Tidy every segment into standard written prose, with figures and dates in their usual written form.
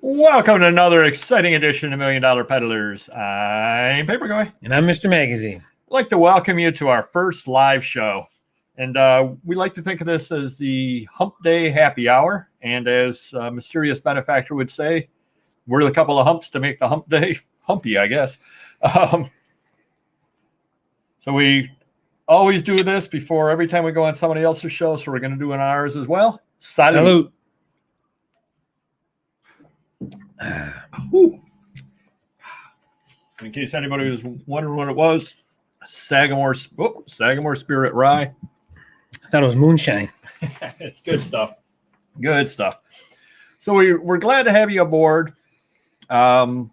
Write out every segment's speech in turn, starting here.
Welcome to another exciting edition of Million Dollar Peddlers. I'm Papergoy. And I'm Mr-Magazine. I'd like to welcome you to our first live show. And we like to think of this as the Hump Day Happy Hour. And as a mysterious benefactor would say, we're the couple of humps to make the Hump Day humpy, I guess. So we always do this before every time we go on somebody else's show. So we're going to do it on ours as well. Salute. In case anybody was wondering what it was, Sagamore Spirit Rye. I thought it was moonshine. It's good stuff. Good stuff. So we're glad to have you aboard. I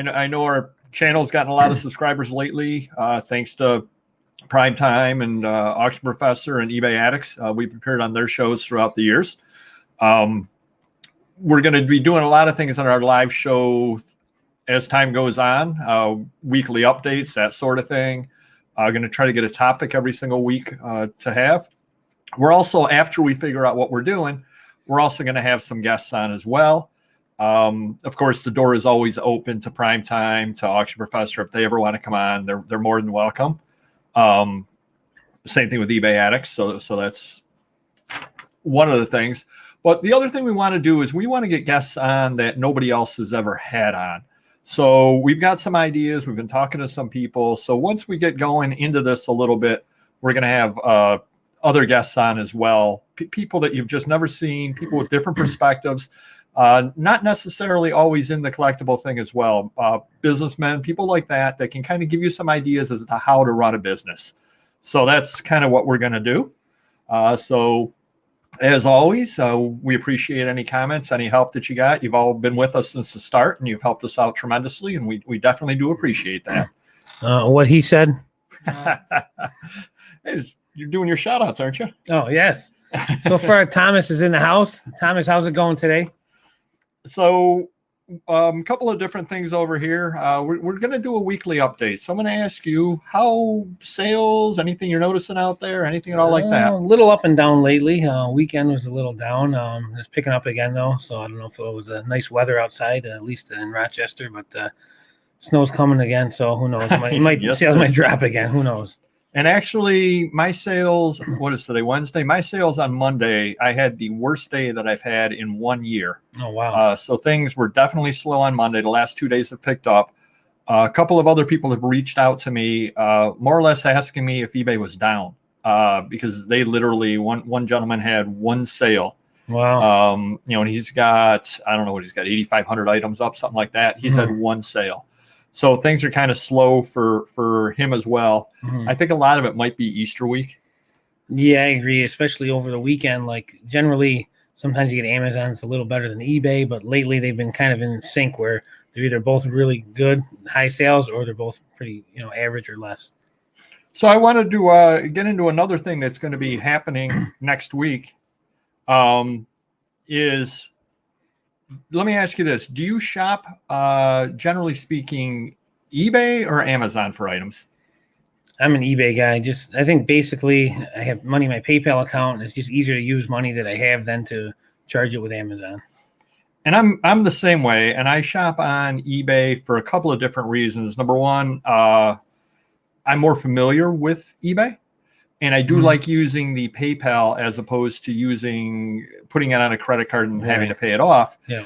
know our channel's gotten a lot of subscribers lately, thanks to Primetime and Auction Professor and eBay Addicts. We've appeared on their shows throughout the years. We're going to be doing a lot of things on our live show as time goes on, weekly updates, that sort of thing. Going to try to get a topic every single week to have. We're also, after we figure out what we're doing, we're also going to have some guests on as well. Of course, the door is always open to Primetime, to Auction Professor. If they ever want to come on, they're more than welcome. Same thing with eBay Addicts. So that's one of the things. But the other thing we want to do is we want to get guests on that nobody else has ever had on. So we've got some ideas. We've been talking to some people. So once we get going into this a little bit, we're going to have other guests on as well. People that you've just never seen, people with different perspectives, not necessarily always in the collectible thing as well. Businessmen, people like that can kind of give you some ideas as to how to run a business. So that's kind of what we're going to do. So as always, we appreciate any comments, any help that you got. You've all been with us since the start, and you've helped us out tremendously, and we definitely do appreciate that. What he said? You're doing your shout-outs, aren't you? Oh, yes. So far, Thomas is in the house. Thomas, how's it going today? So a couple of different things over here. We're going to do a weekly update. So I'm going to ask you how sales, anything you're noticing out there, anything at all like that? A little up and down lately. Weekend was a little down. It's picking up again, though. So I don't know if it was nice weather outside, at least in Rochester, but snow's coming again. So who knows? Sales might drop again. Who knows? And actually, my sales, what is today, Wednesday? My sales on Monday, I had the worst day that I've had in 1 year. Oh, wow. So things were definitely slow on Monday. The last 2 days have picked up. A couple of other people have reached out to me, more or less asking me if eBay was down, because they literally, one gentleman had one sale. Wow. And he's got, I don't know what he's got, 8,500 items up, something like that. He's had one sale. So things are kind of slow for him as well. I think a lot of it might be Easter week. Yeah, I agree, especially over the weekend. Like generally, sometimes you get Amazon, it's a little better than eBay, but lately they've been kind of in sync where they're either both really good, high sales, or they're both pretty, average or less. So I wanted to get into another thing that's going to be happening next week. Let me ask you this. Do you shop, generally speaking, eBay or Amazon for items? I'm an eBay guy. I think basically I have money in my PayPal account, and it's just easier to use money that I have than to charge it with Amazon. And I'm the same way, and I shop on eBay for a couple of different reasons. Number one, I'm more familiar with eBay. And I do like using the PayPal as opposed to putting it on a credit card and having to pay it off. Yeah.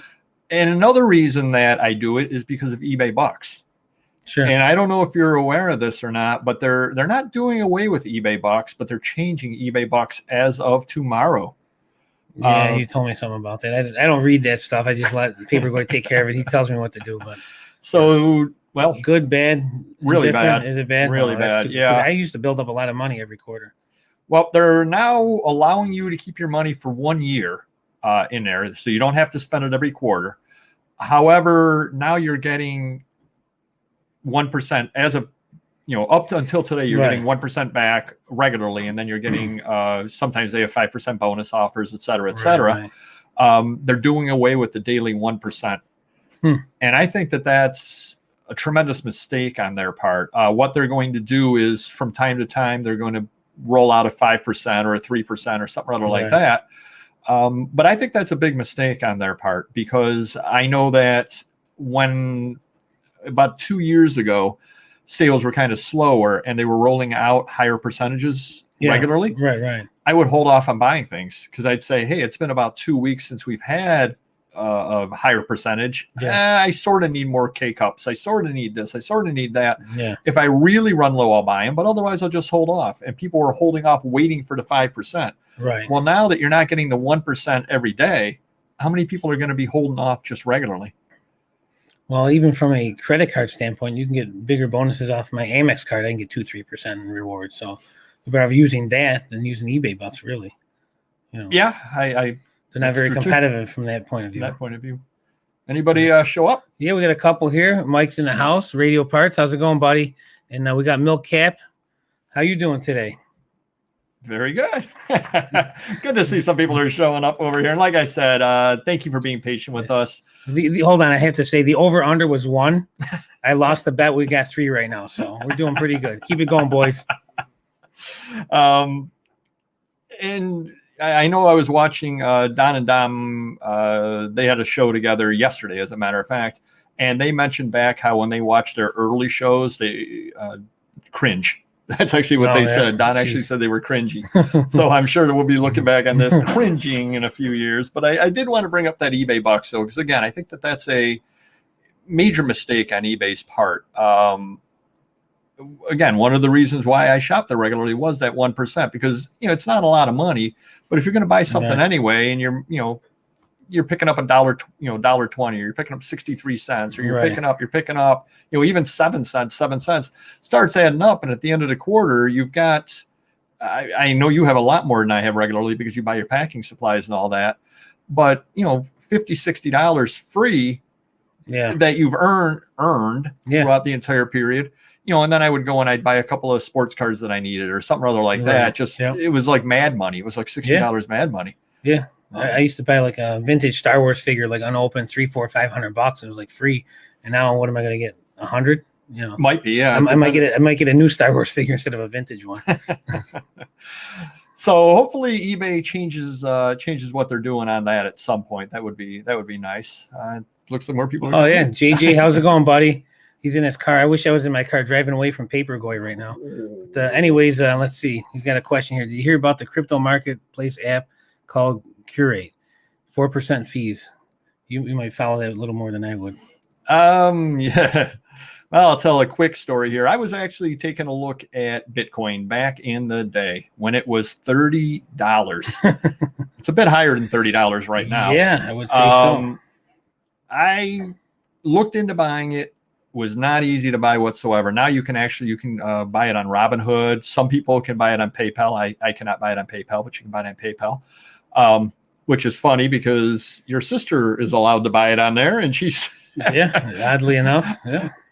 And another reason that I do it is because of eBay Bucks. Sure. And I don't know if you're aware of this or not, but they're not doing away with eBay Bucks, but they're changing eBay Bucks as of tomorrow. Yeah, you told me something about that. I don't read that stuff. I just let Paperboy take care of it. He tells me what to do. But well, good, bad, really bad. Is it bad? Really bad. Yeah. I used to build up a lot of money every quarter. Well, they're now allowing you to keep your money for 1 year in there, so you don't have to spend it every quarter. However, now you're getting 1% as of, up to until today, you're getting 1% back regularly, and then you're getting sometimes they have 5% bonus offers, et cetera, et cetera. Right. They're doing away with the daily 1%. And I think that's a tremendous mistake on their part. What they're going to do is from time to time, they're going to roll out a 5% or a 3% or something other like that. But I think that's a big mistake on their part, because I know that when about 2 years ago, sales were kind of slower and they were rolling out higher percentages regularly. Right. I would hold off on buying things because I'd say, hey, it's been about 2 weeks since we've had a higher percentage. I sort of need more K-cups. I sort of need this. I sort of need that. Yeah. If I really run low, I'll buy them, but otherwise I'll just hold off. And people were holding off, waiting for the 5%. Right. Well, now that you're not getting the 1% every day, how many people are going to be holding off just regularly? Well, even from a credit card standpoint, you can get bigger bonuses off my Amex card. I can get 2-3% in rewards. So you're better off using that than using eBay bucks, really. Yeah, they're not very competitive from that point of view. Anybody show up? Yeah, we got a couple here. Mike's in the house. Radio Parts. How's it going, buddy? And we got Milk Cap. How you doing today? Very good. Good to see some people are showing up over here. And like I said, thank you for being patient with us. Hold on. I have to say the over-under was 1. I lost the bet. We got 3 right now. So we're doing pretty good. Keep it going, boys. And I know I was watching Don and Dom. They had a show together yesterday, as a matter of fact. And they mentioned back how when they watch their early shows, they cringe. That's actually what they said. Don actually said they were cringy. So I'm sure that we'll be looking back on this cringing in a few years. But I did want to bring up that eBay bucks, though, because, again, I think that that's a major mistake on eBay's part. Again, one of the reasons why I shop there regularly was that 1%, because, it's not a lot of money. But if you're going to buy something anyway, and you're picking up $1.20, or you're picking up 63 cents, or you're picking up, even 7 cents starts adding up. And at the end of the quarter, you've got, I know you have a lot more than I have regularly because you buy your packing supplies and all that, but $50-$60 free that you've earned throughout the entire period. And then I would go and I'd buy a couple of sports cards that I needed or something other like that. It was like mad money. It was like $60 mad money. Yeah. I used to buy like a vintage Star Wars figure, like unopened, $300-$500. It was like free. And now what am I going to get? 100? Might be. Yeah. I might get a new Star Wars figure instead of a vintage one. So hopefully eBay changes what they're doing on that at some point. That would be nice. Looks like more people. Oh yeah. JJ, how's it going, buddy? He's in his car. I wish I was in my car driving away from Papergoy right now. But anyways, let's see. He's got a question here. Did you hear about the crypto marketplace app called Curate? 4% fees. You might follow that a little more than I would. Yeah. Well, I'll tell a quick story here. I was actually taking a look at Bitcoin back in the day when it was $30. It's a bit higher than $30 right now. Yeah, I would say so. I looked into buying it. Was not easy to buy whatsoever. Now you can buy it on Robinhood. Some people can buy it on PayPal. I cannot buy it on PayPal, but you can buy it on PayPal, which is funny because your sister is allowed to buy it on there, and she's oddly enough,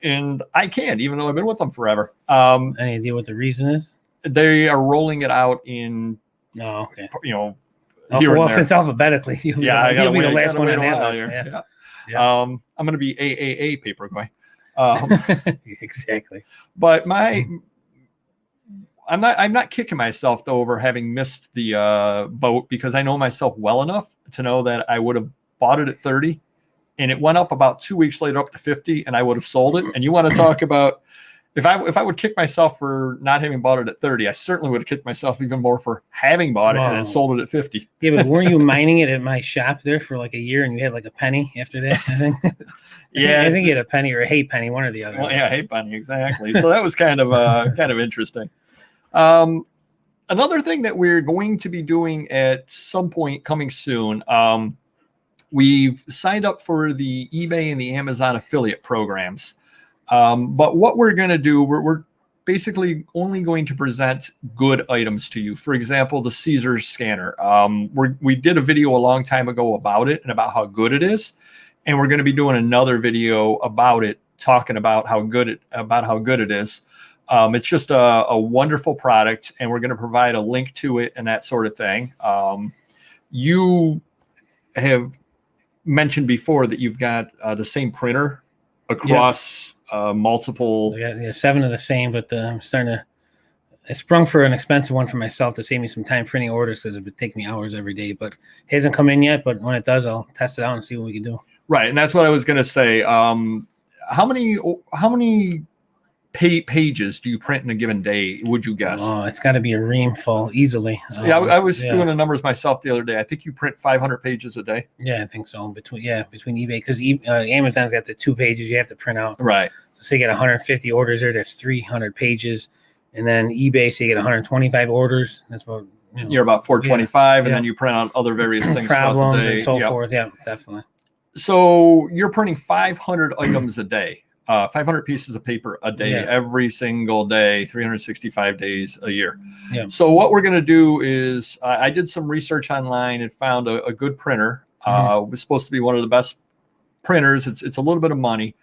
and I can't, even though I've been with them forever. Any idea what the reason is? They are rolling it out in. Oh, okay. If it's alphabetically, you'll be the last one on that list. Yeah. I'm going to be AAA Papergoy. Exactly. But I'm not kicking myself though over having missed the boat, because I know myself well enough to know that I would have bought it at 30 and it went up about 2 weeks later up to 50 and I would have sold it. And you want to talk about if I would kick myself for not having bought it at 30, I certainly would have kicked myself even more for having bought it and then sold it at 50. Yeah, but weren't you mining it at my shop there for like a year and you had like a penny after that? I think. I think you had a penny or a hay penny, one or the other. Well, yeah, hay penny, exactly. So that was kind of interesting. Another thing that we're going to be doing at some point coming soon, we've signed up for the eBay and the Amazon affiliate programs. But what we're going to do, we're basically only going to present good items to you. For example, the Caesar scanner. We did a video a long time ago about it and about how good it is. And we're going to be doing another video about it, talking about how good it is. It's just a wonderful product, and we're going to provide a link to it and that sort of thing. You have mentioned before that you've got the same printer across multiple. Yeah, 7 of the same, but I'm starting to I sprung for an expensive one for myself to save me some time printing orders because it would take me hours every day. But it hasn't come in yet. But when it does, I'll test it out and see what we can do. Right, and that's what I was going to say. How many pages do you print in a given day? Would you guess? Oh, it's got to be a ream full easily. So, yeah, I was doing the numbers myself the other day. I think you print 500 pages a day. Yeah, I think so. Between eBay, because Amazon's got the 2 pages you have to print out. Right. So say you get 150 orders there. That's 300 pages, and then eBay, say you get 125 orders. That's about you're about 425, and then you print out other various things problems throughout the day. and so forth. Yeah, definitely. So you're printing 500 items a day, 500 pieces of paper a day, every single day, 365 days a year. Yeah. So what we're going to do is I did some research online and found a good printer. It was supposed to be one of the best printers. It's a little bit of money,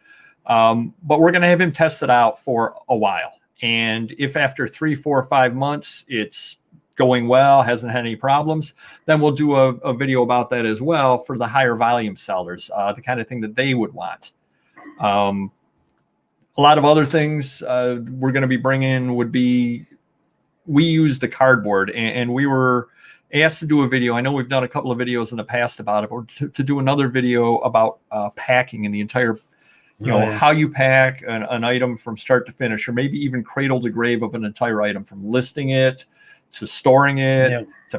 but we're going to have him test it out for a while. And if after 3, 4, 5 months, it's going well, hasn't had any problems, then we'll do a video about that as well for the higher volume sellers, the kind of thing that they would want. A lot of other things we're going to be bringing would be, we use the cardboard, and we were asked to do a video. I know we've done a couple of videos in the past about it, but to do another video about packing and the entire, how you pack an item from start to finish, or maybe even cradle to grave of an entire item, from listing it to storing it, to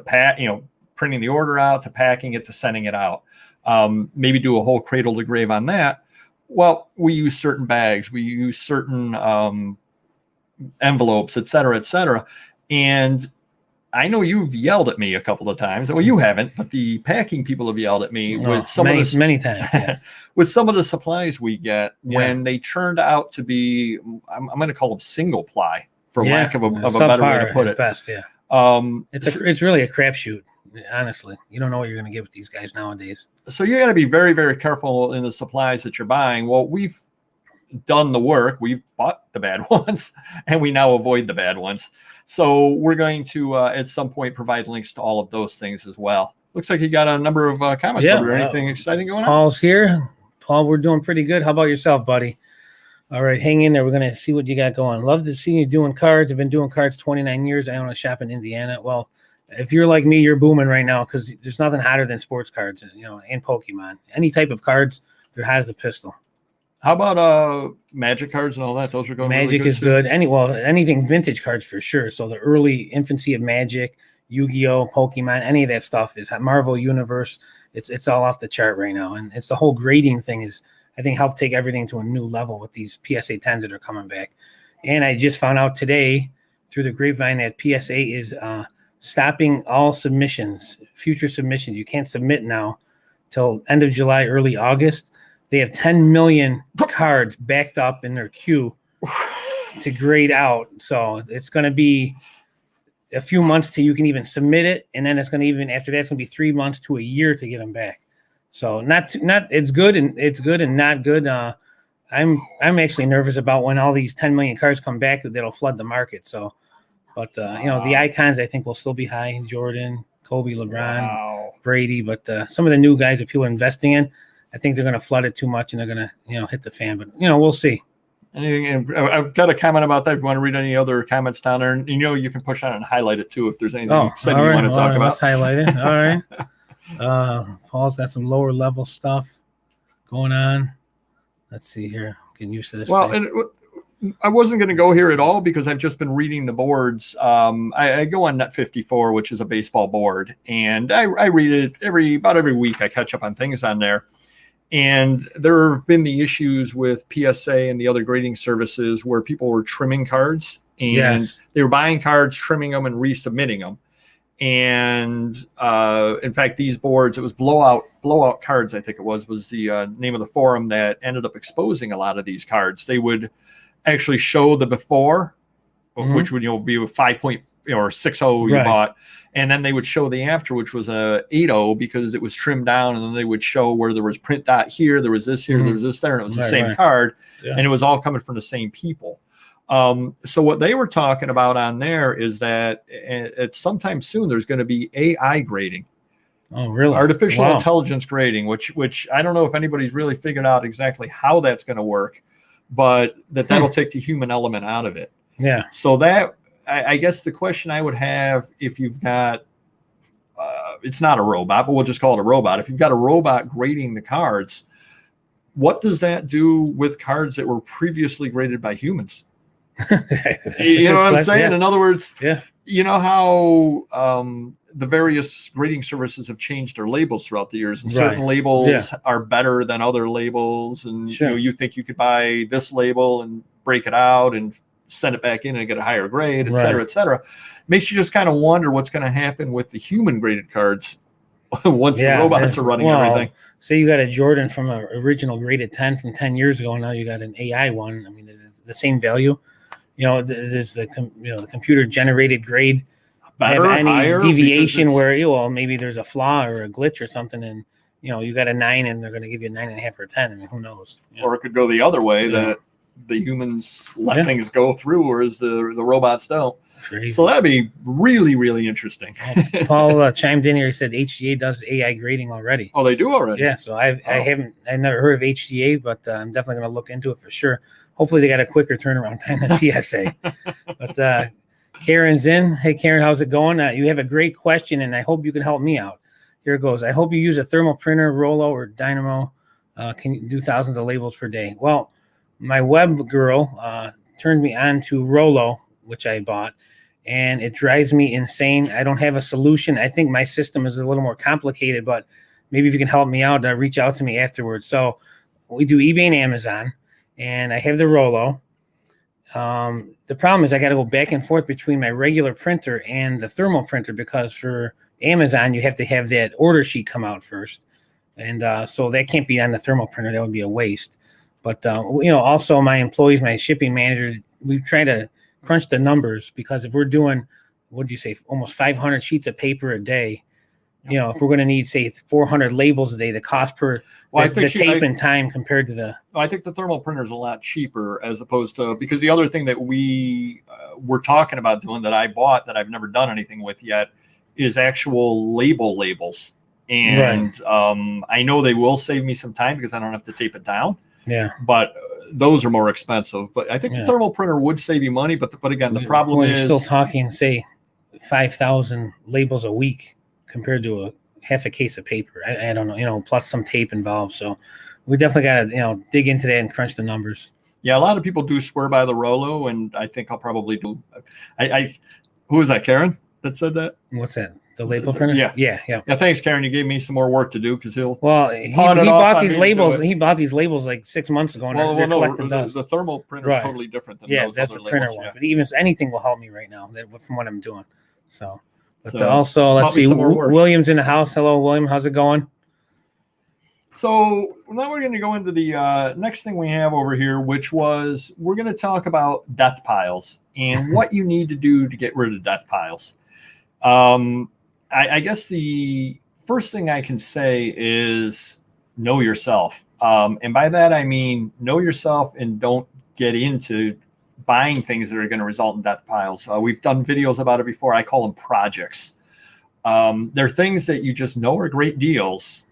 printing the order out, to packing it, to sending it out. Maybe do a whole cradle to grave on that. Well, we use certain bags, we use certain envelopes, et cetera, and I know you've yelled at me a couple of times. Well, you haven't, but the packing people have yelled at me with some many times. Yeah. With some of the supplies we get when they turned out to be, I'm going to call them single ply, for lack of a better way to put it. Best, yeah. It's really a crapshoot. Honestly, you don't know what you're going to get with these guys nowadays. So you got to be very, very careful in the supplies that you're buying. Well, we've done the work. We've bought the bad ones, and we now avoid the bad ones. So we're going to, at some point, provide links to all of those things as well. Looks like you got a number of comments. Are there anything exciting going on? Paul's here. Paul, we're doing pretty good. How about yourself, buddy? All right, hang in there. We're going to see what you got going. Love to see you doing cards. I've been doing cards 29 years. I own a shop in Indiana. Well, if you're like me, you're booming right now because there's nothing hotter than sports cards, and Pokemon. Any type of cards, they're hot as a pistol. How about Magic cards and all that? Those are going. Magic really good is good. Anything vintage cards for sure. So the early infancy of Magic, Yu-Gi-Oh, Pokemon, any of that stuff is Marvel Universe. It's all off the chart right now, and it's the whole grading thing is, I think, helped take everything to a new level with these PSA 10s that are coming back. And I just found out today through the grapevine that PSA is stopping all submissions, future submissions. You can't submit now till end of July, early August. They have 10 million cards backed up in their queue to grade out. So it's going to be a few months till you can even submit it. And then it's going to after that, it's going to be 3 months to a year to get them back. So it's good and not good. I'm actually nervous about when all these 10 million cards come back, that'll flood the market. So, but the icons I think will still be high. Jordan, Kobe, LeBron, Brady, but some of the new guys that people are investing in, I think they're going to flood it too much and they're going to hit the fan. But we'll see. Anything? I've got a comment about that. If you want to read any other comments down there, and you can push on it and highlight it too if there's anything you want to talk about. Let's highlight it. All right. Paul's got some lower level stuff going on. Let's see here. Getting used to this. Well, and I wasn't going to go here at all because I've just been reading the boards. I go on Net 54, which is a baseball board, and I read it about every week. I catch up on things on there. And there have been the issues with PSA and the other grading services where people were trimming cards, and they were buying cards, trimming them, and resubmitting them. And in fact, these boards, it was blowout cards, I think it was the name of the forum that ended up exposing a lot of these cards. They would actually show the before, which would be a 5.0 or 6.0 you bought, and then they would show the after, which was a 8.0 because it was trimmed down, and then they would show where there was print dot here, there was this here, there was this there, and it was the same card, and it was all coming from the same people. So what they were talking about on there is that at sometime soon there's going to be AI grading. Oh, really? Artificial intelligence grading, which I don't know if anybody's really figured out exactly how that's going to work, but that'll take the human element out of it. Yeah. So that I guess the question I would have, if you've got, it's not a robot, but we'll just call it a robot. If you've got a robot grading the cards, what does that do with cards that were previously graded by humans? You know what I'm saying? Yeah. In other words, Yeah. you know how the various grading services have changed their labels throughout the years, and certain labels are better than other labels, and Sure. you think you could buy this label and break it out and send it back in and get a higher grade, et cetera, et cetera. Makes you just kind of wonder what's going to happen with the human graded cards once the robots are running everything. Say you got a Jordan from an original graded 10 from 10 years ago, and now you got an AI one. I mean, it's the same value. You know, there's the computer generated grade. Better, have any higher, deviation where well maybe there's a flaw or a glitch or something, and you got a 9 and they're going to give you a 9.5 or a 10. I mean, who knows? Or it could go the other way, that the humans let things go through, whereas the robots don't. Crazy. So that'd be really, really interesting. Paul chimed in here. He said HGA does AI grading already. Oh, they do already? Yeah. So I never heard of HGA, but I'm definitely going to look into it for sure. Hopefully they got a quicker turnaround time than PSA. But Karen's in. Hey, Karen, how's it going? You have a great question, and I hope you can help me out. Here it goes. I hope you use a thermal printer, Rollo, or Dynamo. Can you do thousands of labels per day? Well, my web girl turned me on to Rollo, which I bought, and it drives me insane. I don't have a solution. I think my system is a little more complicated, but maybe if you can help me out, reach out to me afterwards. So we do eBay and Amazon, and I have the Rollo. The problem is I got to go back and forth between my regular printer and the thermal printer, because for Amazon, you have to have that order sheet come out first. And so that can't be on the thermal printer. That would be a waste. But, also my employees, my shipping manager, we try to crunch the numbers, because if we're doing, what do you say, almost 500 sheets of paper a day, if we're going to need, say, 400 labels a day, the cost per the tape and time compared to the... I think the thermal printer is a lot cheaper, as opposed to, because the other thing that we were talking about doing that I bought that I've never done anything with yet is actual labels. And I know they will save me some time because I don't have to tape it down. Yeah. But those are more expensive. But I think the thermal printer would save you money. But again, the problem is... You're still talking, say, 5,000 labels a week compared to half a case of paper. I don't know, plus some tape involved. So we definitely got to, dig into that and crunch the numbers. Yeah, a lot of people do swear by the Rollo, and I think I'll probably do. Who was that, Karen, that said that? What's that? The label printer? Yeah. Thanks, Karen. You gave me some more work to do, because he bought these labels. He bought these labels like 6 months ago. And the thermal printer is totally different than those that's other the printer labels. one. But even anything will help me right now from what I'm doing. So, also let's see. William's in the house. Hello, William. How's it going? So now we're going to go into the next thing we have over here, which was we're going to talk about death piles and what you need to do to get rid of death piles. I guess the first thing I can say is know yourself. And by that, I mean, know yourself and don't get into buying things that are going to result in death piles. We've done videos about it before. I call them projects. They're things that you just know are great deals,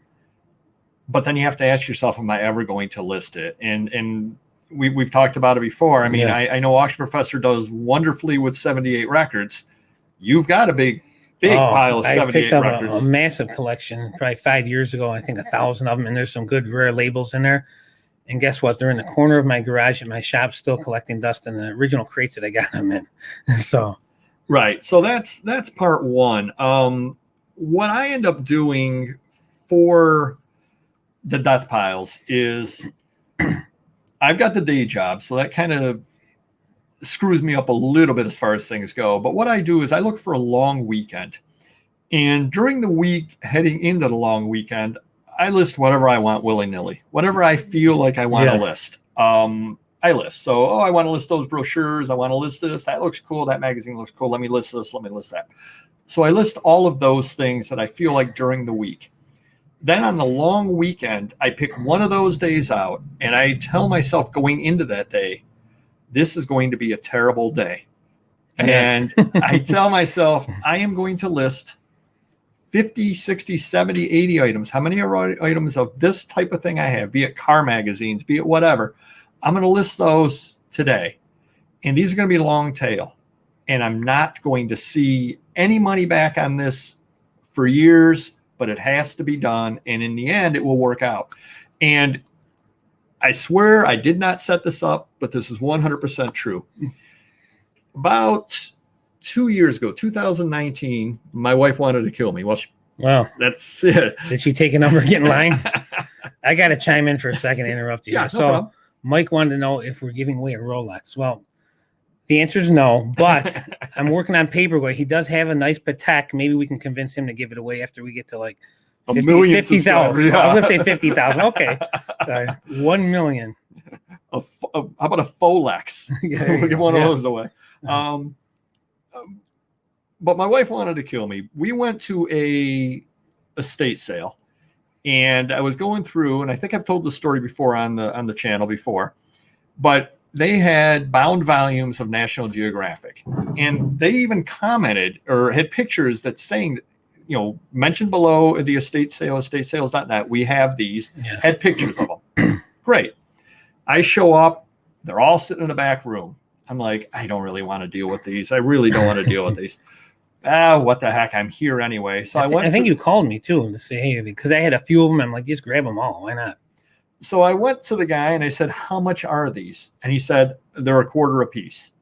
but then you have to ask yourself, am I ever going to list it? And we've talked about it before. I mean, I know Auction Professor does wonderfully with 78 records. You've got a big pile of 78 I picked up records. A massive collection probably 5 years ago. I think 1,000 of them, and there's some good rare labels in there. And guess what? They're in the corner of my garage at my shop, still collecting dust in the original crates that I got them in. So, right. So that's part one. What I end up doing for the death piles is I've got the day job, so that kind of screws me up a little bit as far as things go. But what I do is I look for a long weekend. And during the week heading into the long weekend, I list whatever I want willy-nilly. Whatever I feel like I want to list. I list. So, I want to list those brochures. I want to list this. That looks cool. That magazine looks cool. Let me list this. Let me list that. So I list all of those things that I feel like during the week. Then on the long weekend, I pick one of those days out, and I tell myself going into that day, this is going to be a terrible day. And I tell myself, I am going to list 50, 60, 70, 80 items. How many items of this type of thing I have, be it car magazines, be it whatever. I'm going to list those today. And these are going to be long tail. and I'm not going to see any money back on this for years, but it has to be done. And in the end, it will work out. And I swear I did not set this up, but this is 100% true. About 2 years ago, 2019, my wife wanted to kill me. Well, Wow. that's it. Did she take a number, get in line? I got to chime in for a second to interrupt you. Yeah, So no problem. Mike wanted to know if we're giving away a Rolex. Well, the answer is no, but I'm working on Papergoy. He does have a nice Patek. Maybe we can convince him to give it away after we get to like 50,000. Yeah. I was going to say 50,000. Okay. Sorry. 1 million. How about a Folex? We'll give one of those away. But my wife wanted to kill me. We went to a estate sale, and I was going through, and I think I've told the story before on the channel before, but they had bound volumes of National Geographic, and they even commented or had pictures that saying, mentioned below the estate sale, estatesales.net, we have these, had pictures of them. Great. I show up, they're all sitting in the back room. I'm like, I don't really want to deal with these. I really don't want to deal with these. What the heck? I'm here anyway. So I think you called me too to say, hey, because I had a few of them. I'm like, just grab them all. Why not? So I went to the guy and I said, how much are these? And he said, they're $0.25 a piece.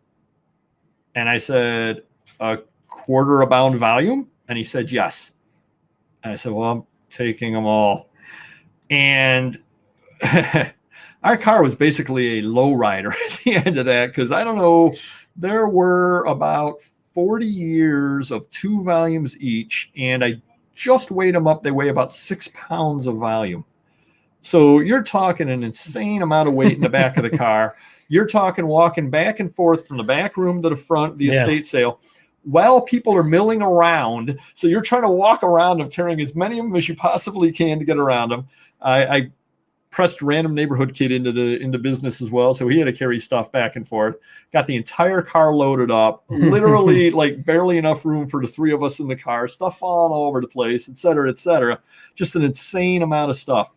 And I said, $0.25 a bound volume? And he said, yes. And I said, well, I'm taking them all. And our car was basically a lowrider at the end of that, because I don't know, there were about 40 years of 2 volumes each, and I just weighed them up. They weigh about 6 pounds of volume. So you're talking an insane amount of weight in the back of the car. You're talking walking back and forth from the back room to the front, the estate sale, while people are milling around. So you're trying to walk around them, carrying as many of them as you possibly can to get around them. I pressed random neighborhood kid into business as well, so he had to carry stuff back and forth. Got the entire car loaded up, literally like barely enough room for the 3 of us in the car, stuff falling all over the place, et cetera, et cetera. Just an insane amount of stuff.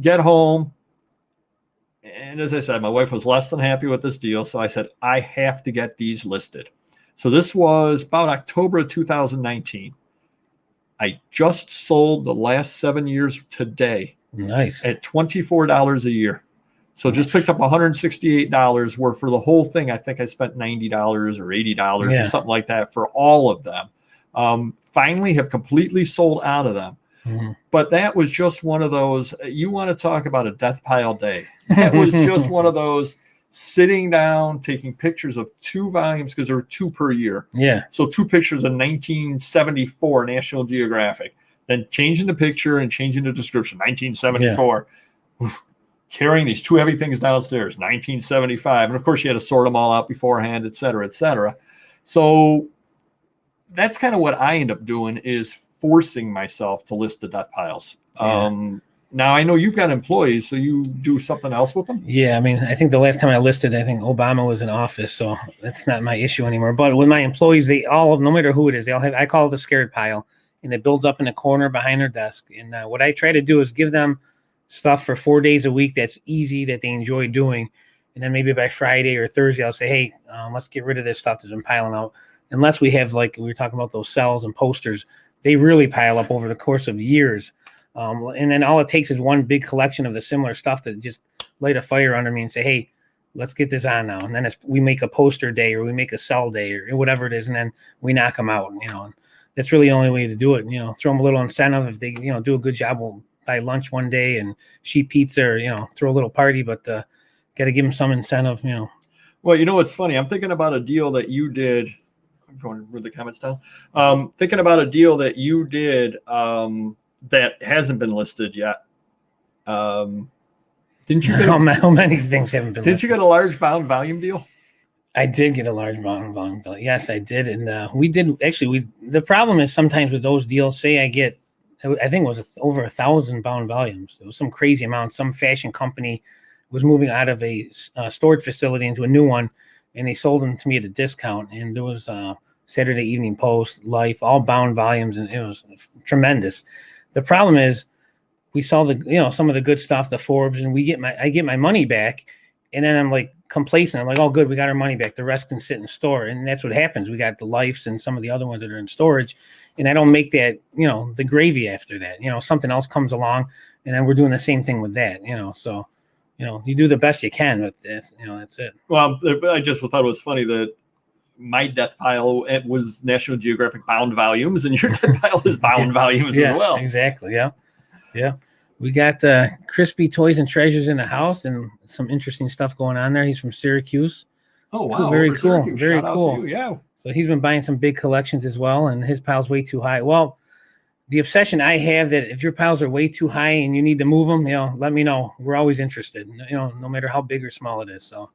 Get home, and as I said, my wife was less than happy with this deal, so I said, I have to get these listed. So this was about October of 2019. I just sold the last 7 years today. Nice. At $24 a year. So just picked up $168, where for the whole thing, I think I spent $90 or $80 or something like that for all of them. Finally have completely sold out of them. Mm-hmm. But that was just one of those, you want to talk about a death pile day. That was just one of those sitting down, taking pictures of 2 volumes, because there were 2 per year. Yeah. So 2 pictures of 1974 National Geographic. Then changing the picture and changing the description, 1974. Carrying these 2 heavy things downstairs, 1975. And of course, you had to sort them all out beforehand, et cetera, et cetera. So that's kind of what I end up doing, is forcing myself to list the death piles. Now, I know you've got employees, so you do something else with them? Yeah, I mean, I think the last time I listed, I think Obama was in office, so that's not my issue anymore. But with my employees, they all, no matter who it is, they'll have, I call it the scared pile. And it builds up in a corner behind their desk. And what I try to do is give them stuff for 4 days a week that's easy, that they enjoy doing. And then maybe by Friday or Thursday, I'll say, hey, let's get rid of this stuff that's been piling out. Unless we have, like we were talking about, those cells and posters, they really pile up over the course of years. And then all it takes is one big collection of the similar stuff that just light a fire under me and say, hey, let's get this on now. And then we make a poster day, or we make a cell day, or whatever it is. And then we knock them out, and that's really the only way to do it. Throw them a little incentive. If they, do a good job, we'll buy lunch one day and sheet pizza, or, throw a little party, but got to give them some incentive, Well, it's funny. I'm thinking about a deal that you did. I'm trying to read the comments down. Thinking about a deal that you did that hasn't been listed yet. Didn't you get how many things haven't been listed? Didn't you get a large bound volume deal? I did get a large bound volume deal. Yes, I did. And we did actually, the problem is sometimes with those deals, say I get, I think it was over 1,000 bound volumes. It was some crazy amount. Some fashion company was moving out of a storage facility into a new one, and they sold them to me at a discount. And there was Saturday Evening Post, Life, all bound volumes, and it was tremendous. The problem is we saw some of the good stuff, the Forbes, and I get my money back. and then I'm like complacent. I'm like, oh, good, we got our money back. The rest can sit in store, and that's what happens. We got the Lifes and some of the other ones that are in storage, and I don't make that, the gravy after that. Something else comes along, and then we're doing the same thing with that. So, you do the best you can with this. That's it. Well, I just thought it was funny that my death pile, it was National Geographic bound volumes, and your death pile is bound volumes as well. Exactly. Yeah. We got crispy toys and treasures in the house, and some interesting stuff going on there. He's from Syracuse. Oh, wow. Cool. Very cool. Syracuse. Very Shout cool. out to you. Yeah. So he's been buying some big collections as well, and his pile's way too high. Well, the obsession I have that if your piles are way too high and you need to move them, let me know. We're always interested, no matter how big or small it is. So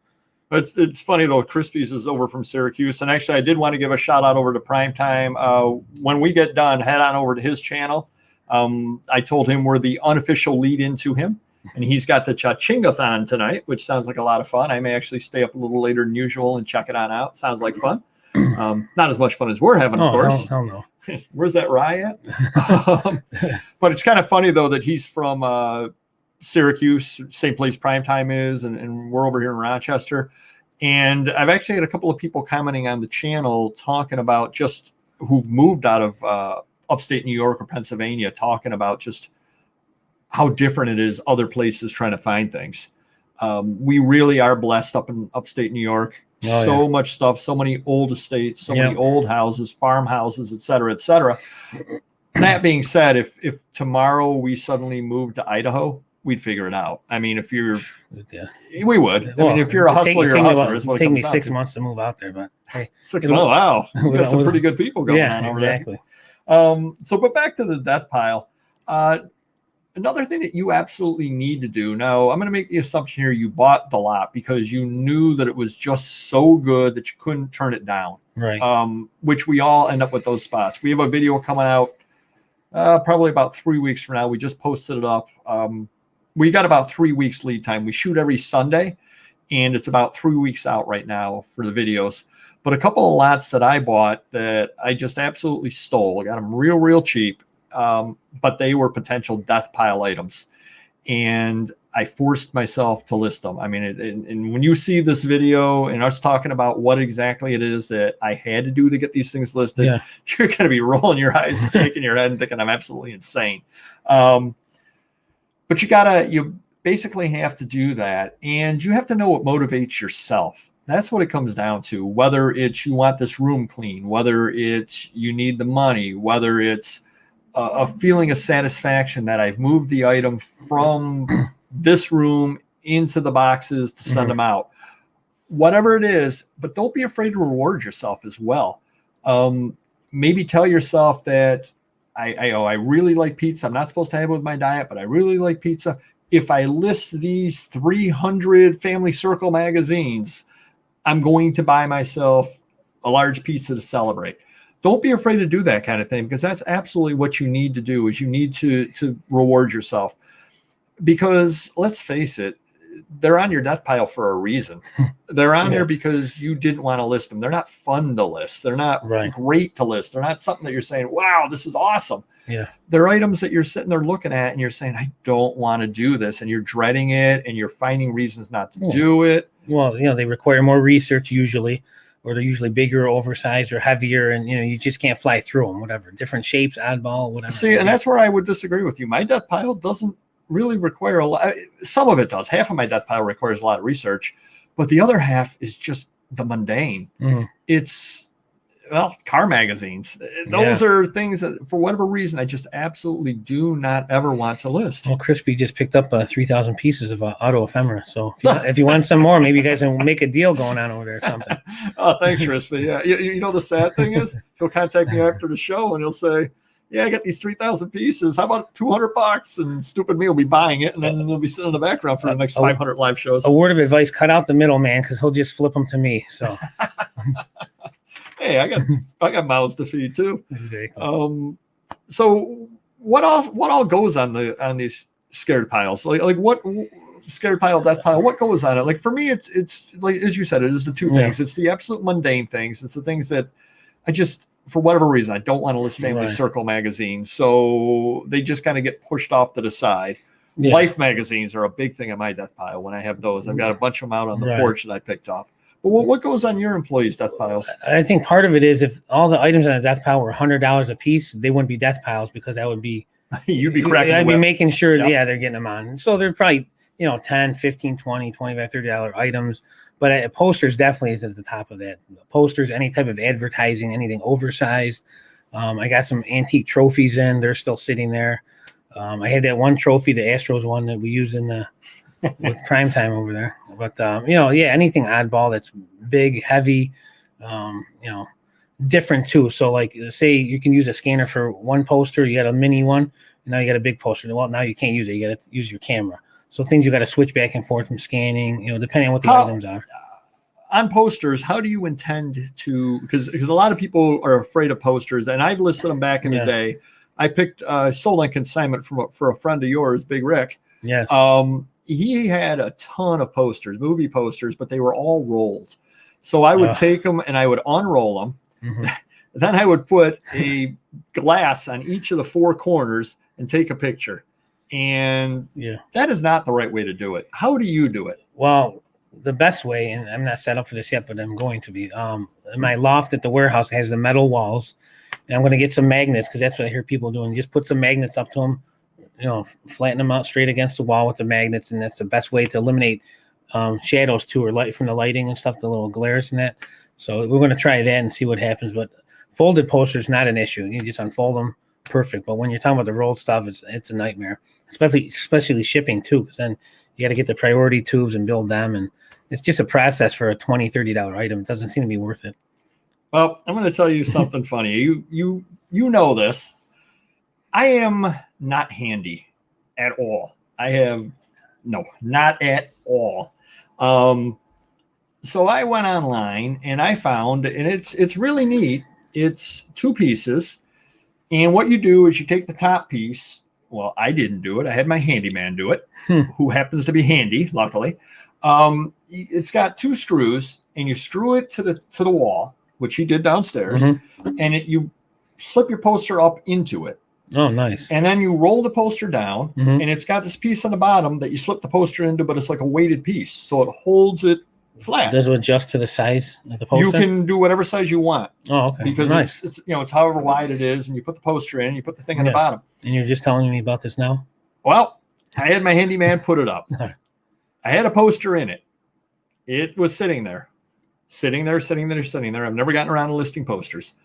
it's funny though. Crispies is over from Syracuse, and actually I did want to give a shout out over to Primetime. When we get done, head on over to his channel. I told him we're the unofficial lead into him, and he's got the Cha-Chingathon tonight, which sounds like a lot of fun. I may actually stay up a little later than usual and check it on out. Sounds like fun. Not as much fun as we're having, of course. Hell no. Where's that rye at? But it's kind of funny though that he's from Syracuse, same place Primetime is, and we're over here in Rochester. And I've actually had a couple of people commenting on the channel talking about just who've moved out of upstate New York or Pennsylvania, talking about just how different it is other places trying to find things. We really are blessed up in upstate New York. Much stuff, so many old estates, so many old houses, farmhouses, et cetera, et cetera. That being said, if tomorrow we suddenly moved to Idaho, we'd figure it out. I mean, if you're, we would. I mean, if you're a hustler, you're a hustler. It's what it take me comes 6 down to. months to move out there, but hey, 6 months. Wow, we got some pretty good people going on over there. But back to the death pile. Another thing that you absolutely need to do. Now, I'm going to make the assumption here you bought the lot because you knew that it was just so good that you couldn't turn it down. Right. Which we all end up with those spots. We have a video coming out probably about 3 weeks from now. We just posted it up. We got about 3 weeks lead time. We shoot every Sunday, and it's about 3 weeks out right now for the videos. But a couple of lots that I bought that I just absolutely stole. I got them real cheap. But they were potential death pile items, and I forced myself to list them. I mean, and when you see this video and us talking about what exactly it is that I had to do to get these things listed, you're going to be rolling your eyes and shaking your head and thinking I'm absolutely insane. But you basically have to do that, and you have to know what motivates yourself. That's what it comes down to, whether it's you want this room clean, whether it's you need the money, whether it's a feeling of satisfaction that I've moved the item from this room into the boxes to send them out. Whatever it is, but don't be afraid to reward yourself as well. Maybe tell yourself that I really like pizza. I'm not supposed to have it with my diet, but I really like pizza. If I list these 300 Family Circle magazines, I'm going to buy myself a large pizza to celebrate. Don't be afraid to do that kind of thing, because that's absolutely what you need to do. Is you need to reward yourself, because let's face it, they're on your death pile for a reason. They're on there because you didn't want to list them. They're not fun to list. They're not great to list. They're not something that you're saying, wow, this is awesome. Yeah. They're items that you're sitting there looking at and you're saying, I don't want to do this. And you're dreading it and you're finding reasons not to do it. Well, they require more research usually, or they're usually bigger, oversized, or heavier, and you just can't fly through them. Whatever, different shapes, oddball, whatever. See, and that's where I would disagree with you. My death pile doesn't really require a lot. Some of it does. Half of my death pile requires a lot of research, but the other half is just the mundane. It's car magazines. Those are things that, for whatever reason, I just absolutely do not ever want to list. Well, Crispy just picked up 3,000 pieces of auto ephemera. So if you want some more, maybe you guys can make a deal going on over there or something. Oh, thanks, Crispy. Yeah, you know the sad thing is, he'll contact me after the show and he'll say, yeah, I got these 3,000 pieces. How about $200? And stupid me will be buying it, and then it'll be sitting in the background for the next 500 live shows. A word of advice: cut out the middleman, because he'll just flip them to me. So, hey, I got mouths to feed too. Exactly. So what all goes on these scared piles? Like what scared pile, death pile? What goes on it? Like for me, it's like, as you said, it is the two things. It's the absolute mundane things. It's the things that I just, for whatever reason, I don't want to list Family Circle magazines. So they just kind of get pushed off to the side. Life magazines are a big thing on my death pile. When I have those, I've got a bunch of them out on the porch that I picked up. But what goes on your employees' death piles? I think part of it is if all the items on a death pile were $100 a piece, they wouldn't be death piles because that would be you'd be cracking. I'd be making sure they're getting them on. So they're probably 10, 15, 20, 25, $30 items. But posters definitely is at the top of that. Posters, any type of advertising, anything oversized. I got some antique trophies in. They're still sitting there. I had that one trophy, the Astros one that we use in the with prime time over there. But anything oddball that's big, heavy, different too. So like say you can use a scanner for one poster, you got a mini one, and now you got a big poster. Well, now you can't use it. You got to use your camera. So things you got to switch back and forth from scanning, depending on what the items are. On posters, how do you intend to? Because a lot of people are afraid of posters, and I've listed them back in the day. I picked sold on consignment for a friend of yours, Big Rick. Yes. He had a ton of posters, movie posters, but they were all rolled. So I would take them and I would unroll them. Mm-hmm. Then I would put a glass on each of the four corners and take a picture. And that is not the right way to do it. How do you do it? Well, the best way, and I'm not set up for this yet, but I'm going to be. My loft at the warehouse has the metal walls, and I'm going to get some magnets because that's what I hear people doing. Just put some magnets up to them, flatten them out straight against the wall with the magnets, and that's the best way to eliminate shadows too, or light from the lighting and stuff, the little glares and that. So we're going to try that and see what happens. But folded posters not an issue. You just unfold them, perfect. But when you're talking about the rolled stuff, it's a nightmare, especially shipping too, because then you got to get the priority tubes and build them, and it's just a process for a $20, $30 item. It doesn't seem to be worth it. Well, I'm going to tell you something funny. You know this. I am not handy at all. Not at all. So I went online and I found, and it's really neat. It's two pieces. And what you do is you take the top piece. Well, I didn't do it. I had my handyman do it, who happens to be handy, luckily. It's got two screws, and you screw it to the wall, which he did downstairs, and you slip your poster up into it. Oh, nice. And then you roll the poster down, and it's got this piece on the bottom that you slip the poster into, but it's like a weighted piece, so it holds it flat. Does it adjust to the size of the poster? You can do whatever size you want. Oh, okay. Because nice. it's however wide it is, and you put the poster in, and you put the thing on the bottom. And you're just telling me about this now? Well, I had my handyman put it up. I had a poster in it. It was sitting there. I've never gotten around to listing posters.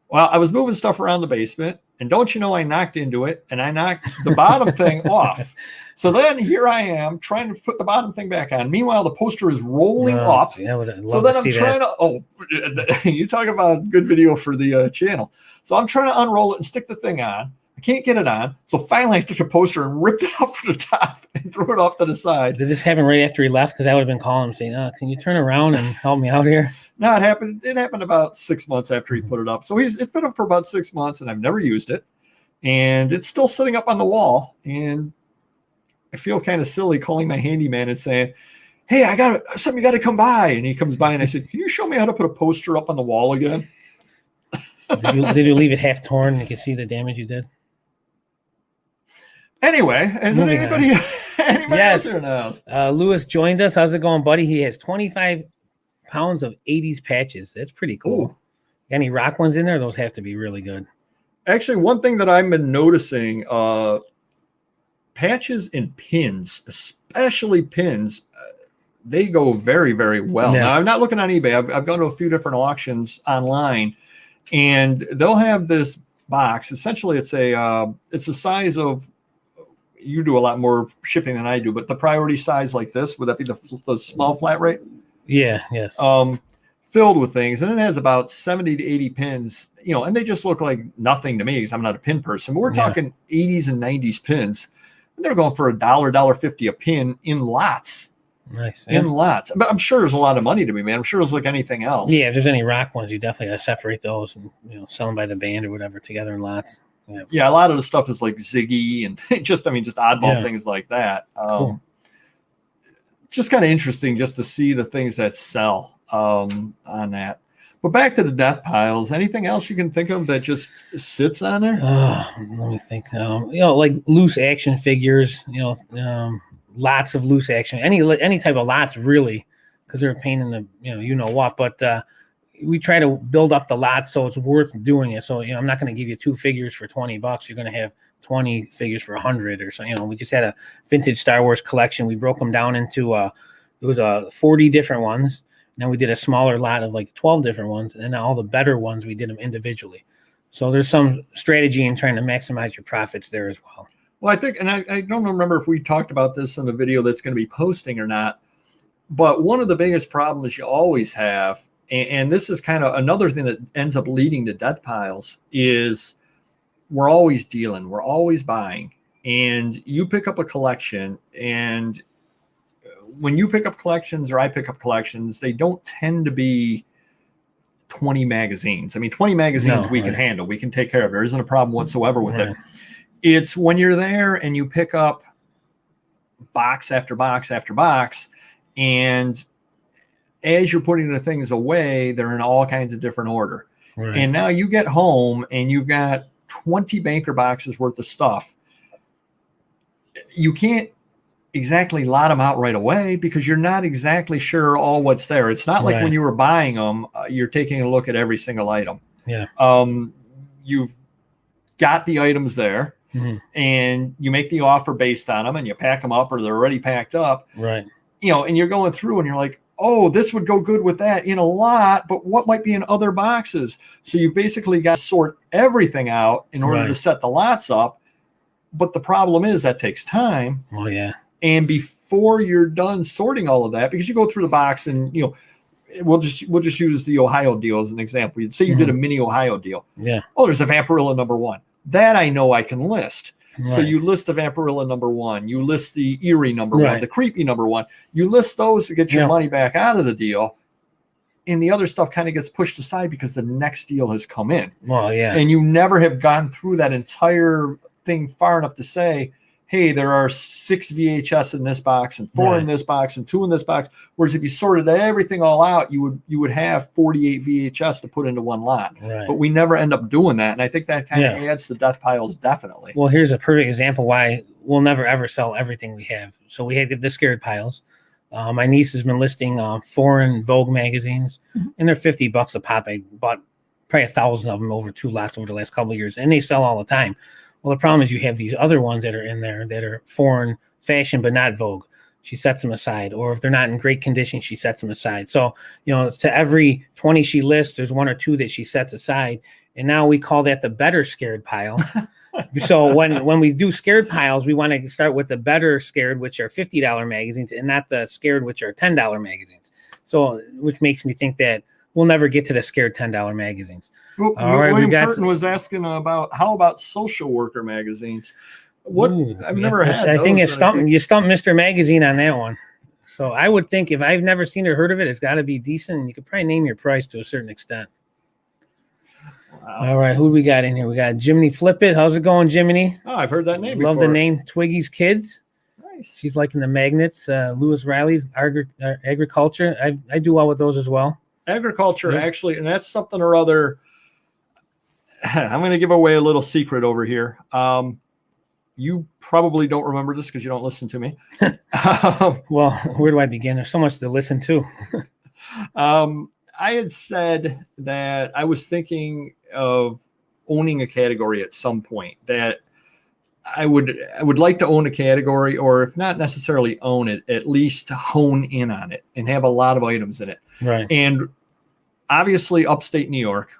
Well, I was moving stuff around the basement, and don't you know, I knocked into it, and I knocked the bottom thing off. So then here I am trying to put the bottom thing back on. Meanwhile, the poster is rolling up. Yeah, so then I'm trying to, you talk about good video for the channel. So I'm trying to unroll it and stick the thing on. I can't get it on. So finally I took a poster and ripped it up from the top and threw it off to the side. Did this happen right after he left? Because I would have been calling him saying, can you turn around and help me out here? No, it happened about 6 months after he put it up. So it's been up for about 6 months, and I've never used it. And it's still sitting up on the wall. And I feel kind of silly calling my handyman and saying, hey, I got something, you got to come by. And he comes by and I said, can you show me how to put a poster up on the wall again? Did you leave it half torn? You can see the damage you did. Anyway, is there anybody else here in the house? Lewis joined us. How's it going, buddy? He has 25 pounds of 80s patches. That's pretty cool. Ooh. Any rock ones in there? Those have to be really good. Actually, one thing that I've been noticing, patches and pins, especially pins, they go very, very well. Yeah. Now, I'm not looking on eBay. I've gone to a few different auctions online, and they'll have this box. Essentially, it's a size of, you do a lot more shipping than I do, but the priority size like this, would that be the small flat rate? Yeah, yes. Filled with things, and it has about 70 to 80 pins, and they just look like nothing to me because I'm not a pin person. But we're talking 80s and 90s pins, and they're going for $1.50 a pin in lots. Nice. In lots. But I'm sure there's a lot of money to be made. I'm sure it's like anything else. Yeah, if there's any rock ones, you definitely got to separate those and sell them by the band or whatever together in lots. Yeah, a lot of the stuff is like Ziggy and just oddball things like that. Cool. Just kind of interesting just to see the things that sell on that. But back to the death piles. Anything else you can think of that just sits on there? Let me think. Like loose action figures. Lots of loose action. Any type of lots really, because they're a pain in the what. But we try to build up the lots so it's worth doing it. So I'm not going to give you 2 figures for $20. You're going to have 20 figures for 100 or so. We just had a vintage Star Wars collection. We broke them down into it was 40 different ones. Then we did a smaller lot of like 12 different ones, and then all the better ones we did them individually. So there's some strategy in trying to maximize your profits there as well. Well, I think, and I don't remember if we talked about this in the video that's going to be posting or not, but one of the biggest problems you always have, and this is kind of another thing that ends up leading to death piles, is we're always dealing, we're always buying, and you pick up a collection, and when you pick up collections or I pick up collections, they don't tend to be 20 magazines. I mean, 20 magazines we can handle. We can take care of it. There isn't a problem whatsoever with it. It's when you're there and you pick up box after box after box, and as you're putting the things away, they're in all kinds of different order. Right. And now you get home and you've got 20 banker boxes worth of stuff. You can't exactly lot them out right away because you're not exactly sure all what's there. It's not like when you were buying them, you're taking a look at every single item. Yeah. You've got the items there, and you make the offer based on them, and you pack them up or they're already packed up. Right. And you're going through and you're like, oh, this would go good with that in a lot, but what might be in other boxes? So you've basically got to sort everything out in order to set the lots up. But the problem is that takes time. Oh, yeah. And before you're done sorting all of that, because you go through the box and, we'll just use the Ohio deal as an example. You'd say you did a mini Ohio deal. Yeah. Oh, there's a Vampirilla #1. That I know I can list. Right. So you list the Vampirilla #1. You list the Eerie #1, the Creepy #1. You list those to get your money back out of the deal. And the other stuff kind of gets pushed aside because the next deal has come in. Well, yeah. And you never have gone through that entire thing far enough to say, hey, there are 6 VHS in this box and 4 in this box and 2 in this box. Whereas if you sorted everything all out, you would have 48 VHS to put into one lot. Right. But we never end up doing that. And I think that kind of adds to death piles, definitely. Well, here's a perfect example why we'll never, ever sell everything we have. So we had the scared piles. My niece has been listing foreign Vogue magazines, and they're $50 a pop. I bought probably 1,000 of them over 2 lots over the last couple of years, and they sell all the time. Well, the problem is you have these other ones that are in there that are foreign fashion, but not Vogue. She sets them aside. Or if they're not in great condition, she sets them aside. So, to every 20 she lists, there's 1 or 2 that she sets aside. And now we call that the better scared pile. So when we do scared piles, we want to start with the better scared, which are $50 magazines, and not the scared, which are $10 magazines. So, which makes me think that we'll never get to the scared $10 magazines. Well, William Curtin was asking how about social worker magazines? I've never had. I think you stumped Mr. Magazine on that one. So I would think if I've never seen or heard of it, it's got to be decent. And you could probably name your price to a certain extent. Wow. All right, who do we got in here? We got Jiminy Flip It. How's it going, Jiminy? Oh, I've heard that name. Love before. The name Twiggy's Kids. Nice. She's liking the magnets. Lewis Riley's agriculture. I do well with those as well. Agriculture, actually, and that's something or other. I'm going to give away a little secret over here. You probably don't remember this because you don't listen to me. Well, where do I begin? There's so much to listen to. I had said that I was thinking of owning a category at some point, that I would like to own a category, or if not necessarily own it, at least hone in on it and have a lot of items in it. Right. And obviously upstate New York,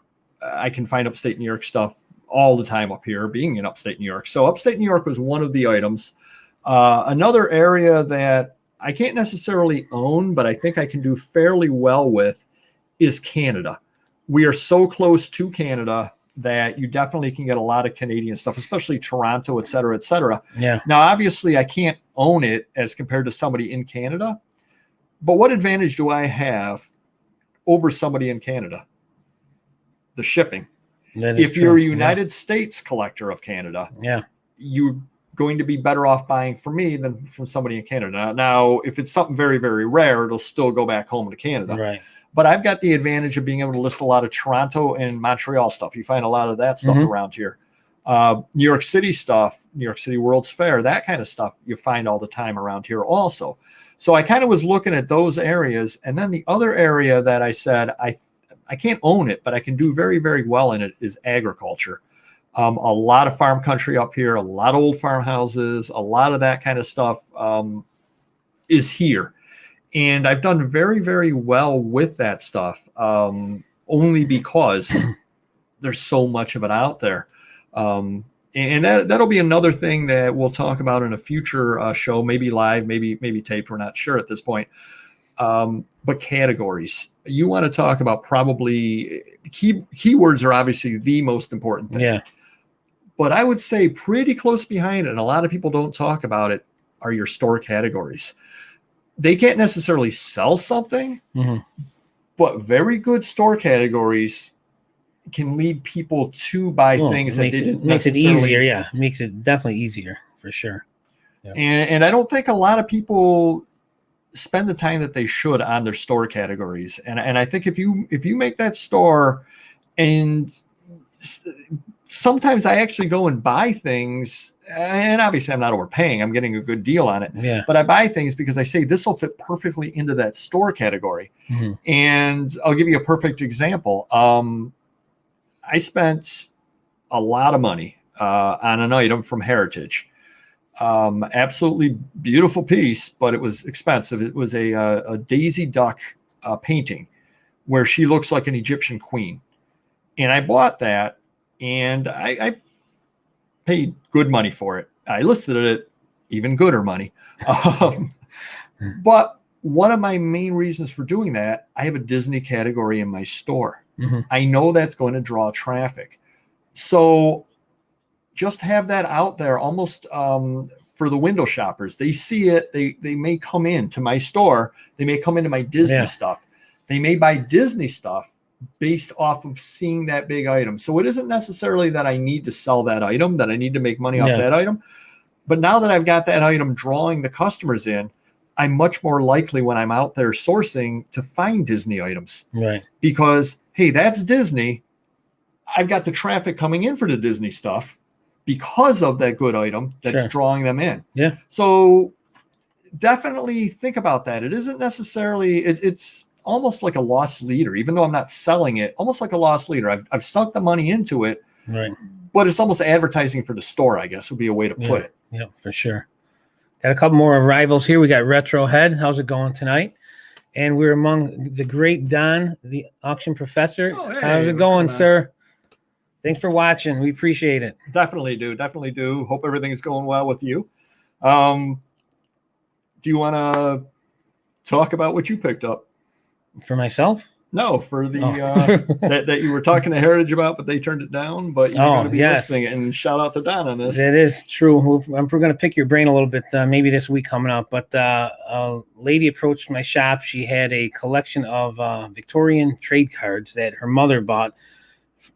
I can find upstate New York stuff all the time up here, being in upstate New York. So upstate New York was one of the items. Another area that I can't necessarily own, but I think I can do fairly well with, is Canada. We are so close to Canada that you definitely can get a lot of Canadian stuff, especially Toronto, et cetera, et cetera. Yeah. Now, obviously, I can't own it as compared to somebody in Canada, but what advantage do I have over somebody in Canada? The shipping. If you're a United States collector of Canada, you're going to be better off buying from me than from somebody in Canada. Now, if it's something very, very rare, it'll still go back home to Canada. Right. But I've got the advantage of being able to list a lot of Toronto and Montreal stuff. You find a lot of that stuff around here. New York City stuff, New York City World's Fair, that kind of stuff you find all the time around here also. So I kind of was looking at those areas. And then the other area that I said, I can't own it, but I can do very, very well in it is agriculture. A lot of farm country up here, a lot of old farmhouses, a lot of that kind of stuff is here. And I've done very, very well with that stuff, only because there's so much of it out there. And that'll be another thing that we'll talk about in a future show, maybe live, maybe taped. We're not sure at this point. But categories. You want to talk about probably keywords are obviously the most important thing. Yeah. But I would say pretty close behind it, and a lot of people don't talk about it, are your store categories. They can't necessarily sell something, but very good store categories can lead people to buy things that they didn't makes necessarily. It easier, yeah. Makes it definitely easier for sure. Yeah. And I don't think a lot of people spend the time that they should on their store categories. And I think if you make that store, and sometimes I actually go and buy things, and obviously I'm not overpaying, I'm getting a good deal on it. Yeah. But I buy things because I say this will fit perfectly into that store category. And I'll give you a perfect example. I spent a lot of money on an item from Heritage. Absolutely beautiful piece, but it was expensive. It was a Daisy Duck painting where she looks like an Egyptian queen. And I bought that, and I paid good money for it. I listed it at even gooder money. But one of my main reasons for doing that, I have a Disney category in my store. I know that's going to draw traffic. So just have that out there almost for the window shoppers. They see it. They may come into my store. They may come into my Disney stuff. They may buy Disney stuff based off of seeing that big item. So it isn't necessarily that I need to sell that item, that I need to make money off that item. But now that I've got that item drawing the customers in, I'm much more likely when I'm out there sourcing to find Disney items. Right. Because, hey, that's Disney. I've got the traffic coming in for the Disney stuff because of that good item that's drawing them in. Yeah. So definitely think about that. It isn't necessarily, it's almost like a lost leader, even though I'm not selling it, almost like a lost leader. I've sunk the money into it, right? But it's almost advertising for the store, I guess would be a way to put it. Yeah, for sure. Got a couple more arrivals here. We got Retro Head. How's it going tonight? And we're among the great Don, the auction professor. Oh, hey, how's it going, sir? Thanks for watching. We appreciate it. Definitely do. Definitely do. Hope everything is going well with you. Do you want to talk about what you picked up? For myself? No, for the that you were talking to Heritage about, but they turned it down. But you're going to be listening, and shout out to Don on this. That is true. We're going to pick your brain a little bit, maybe this week coming up. But a lady approached my shop. She had a collection of Victorian trade cards that her mother bought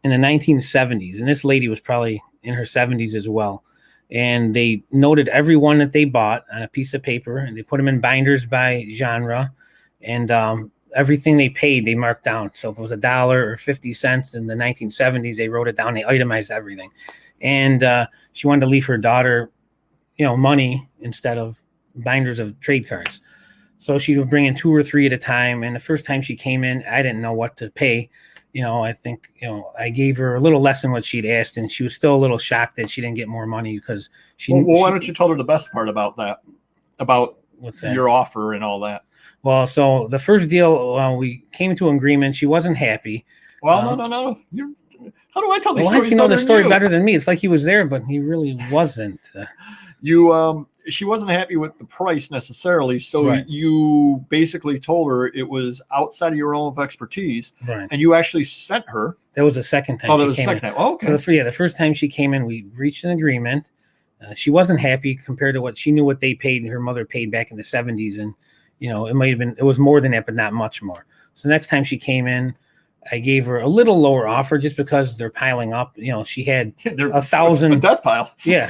in the 1970s, and this lady was probably in her 70s as well. And they noted every one that they bought on a piece of paper, and they put them in binders by genre, and everything they paid, they marked down. So if it was $1 or 50 cents in the 1970s, they wrote it down. They itemized everything. And she wanted to leave her daughter, money instead of binders of trade cards. So she would bring in 2 or 3 at a time. And the first time she came in, I didn't know what to pay. I think, I gave her a little less than what she'd asked, and she was still a little shocked that she didn't get more money because she. Well, why don't you tell her the best part about that? About what's that? Your offer and all that. Well, so the first deal, we came to an agreement. She wasn't happy. Well, no. How do I tell these stories? Why does he know the story better than me? It's like he was there, but he really wasn't. She wasn't happy with the price necessarily, so you basically told her it was outside of your realm of expertise, and you actually sent her. That was the second time. Oh, that was the second time. Oh, okay. So the first time she came in, we reached an agreement. She wasn't happy compared to what she knew what they paid and her mother paid back in the 70s, and it was more than that, but not much more. So next time she came in, I gave her a little lower offer just because they're piling up. She had 1,000. A death pile. Yeah.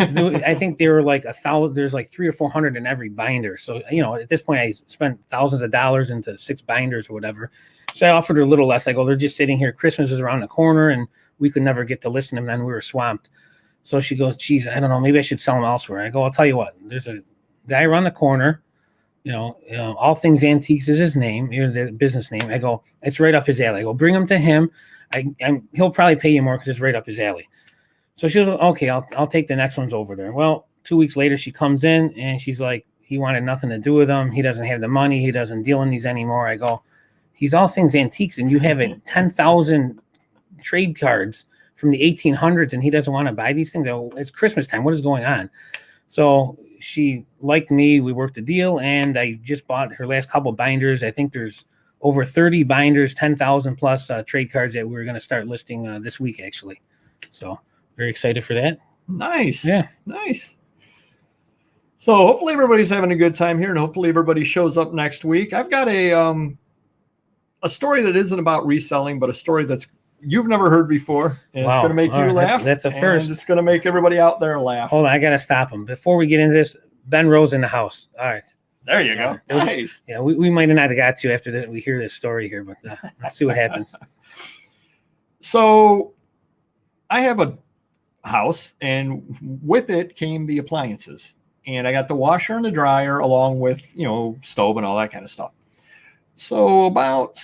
I think they were like 1,000. There's like 300 or 400 in every binder. So, at this point I spent thousands of dollars into 6 binders or whatever. So I offered her a little less. I go, they're just sitting here. Christmas is around the corner, and we could never get to listen to them. Then we were swamped. So she goes, geez, I don't know. Maybe I should sell them elsewhere. I go, I'll tell you what. There's a guy around the corner. All Things Antiques is his name, the business name. I go, it's right up his alley. I go, bring him to him. He'll probably pay you more because it's right up his alley. So she goes, okay, I'll take the next ones over there. Well, 2 weeks later, she comes in and she's like, he wanted nothing to do with them. He doesn't have the money. He doesn't deal in these anymore. I go, he's All Things Antiques, and you have 10,000 trade cards from the 1800s, and he doesn't want to buy these things. I go, it's Christmas time. What is going on? So she liked me. We worked a deal, and I just bought her last couple binders. I think there's over 30 binders, 10,000 plus trade cards that we're going to start listing this week, actually. So very excited for that. Nice. Yeah. Nice. So hopefully everybody's having a good time here, and hopefully everybody shows up next week. I've got a story that isn't about reselling, but a story that's you've never heard before, and it's going to make you laugh. That's a first. It's going to make everybody out there laugh. Hold on, I got to stop him. Before we get into this, Ben Rose in the house. All right. There you go. Nice. Yeah, we might not have got to after that. We hear this story here, but let's see what happens. So I have a house, and with it came the appliances. And I got the washer and the dryer along with, stove and all that kind of stuff. So about,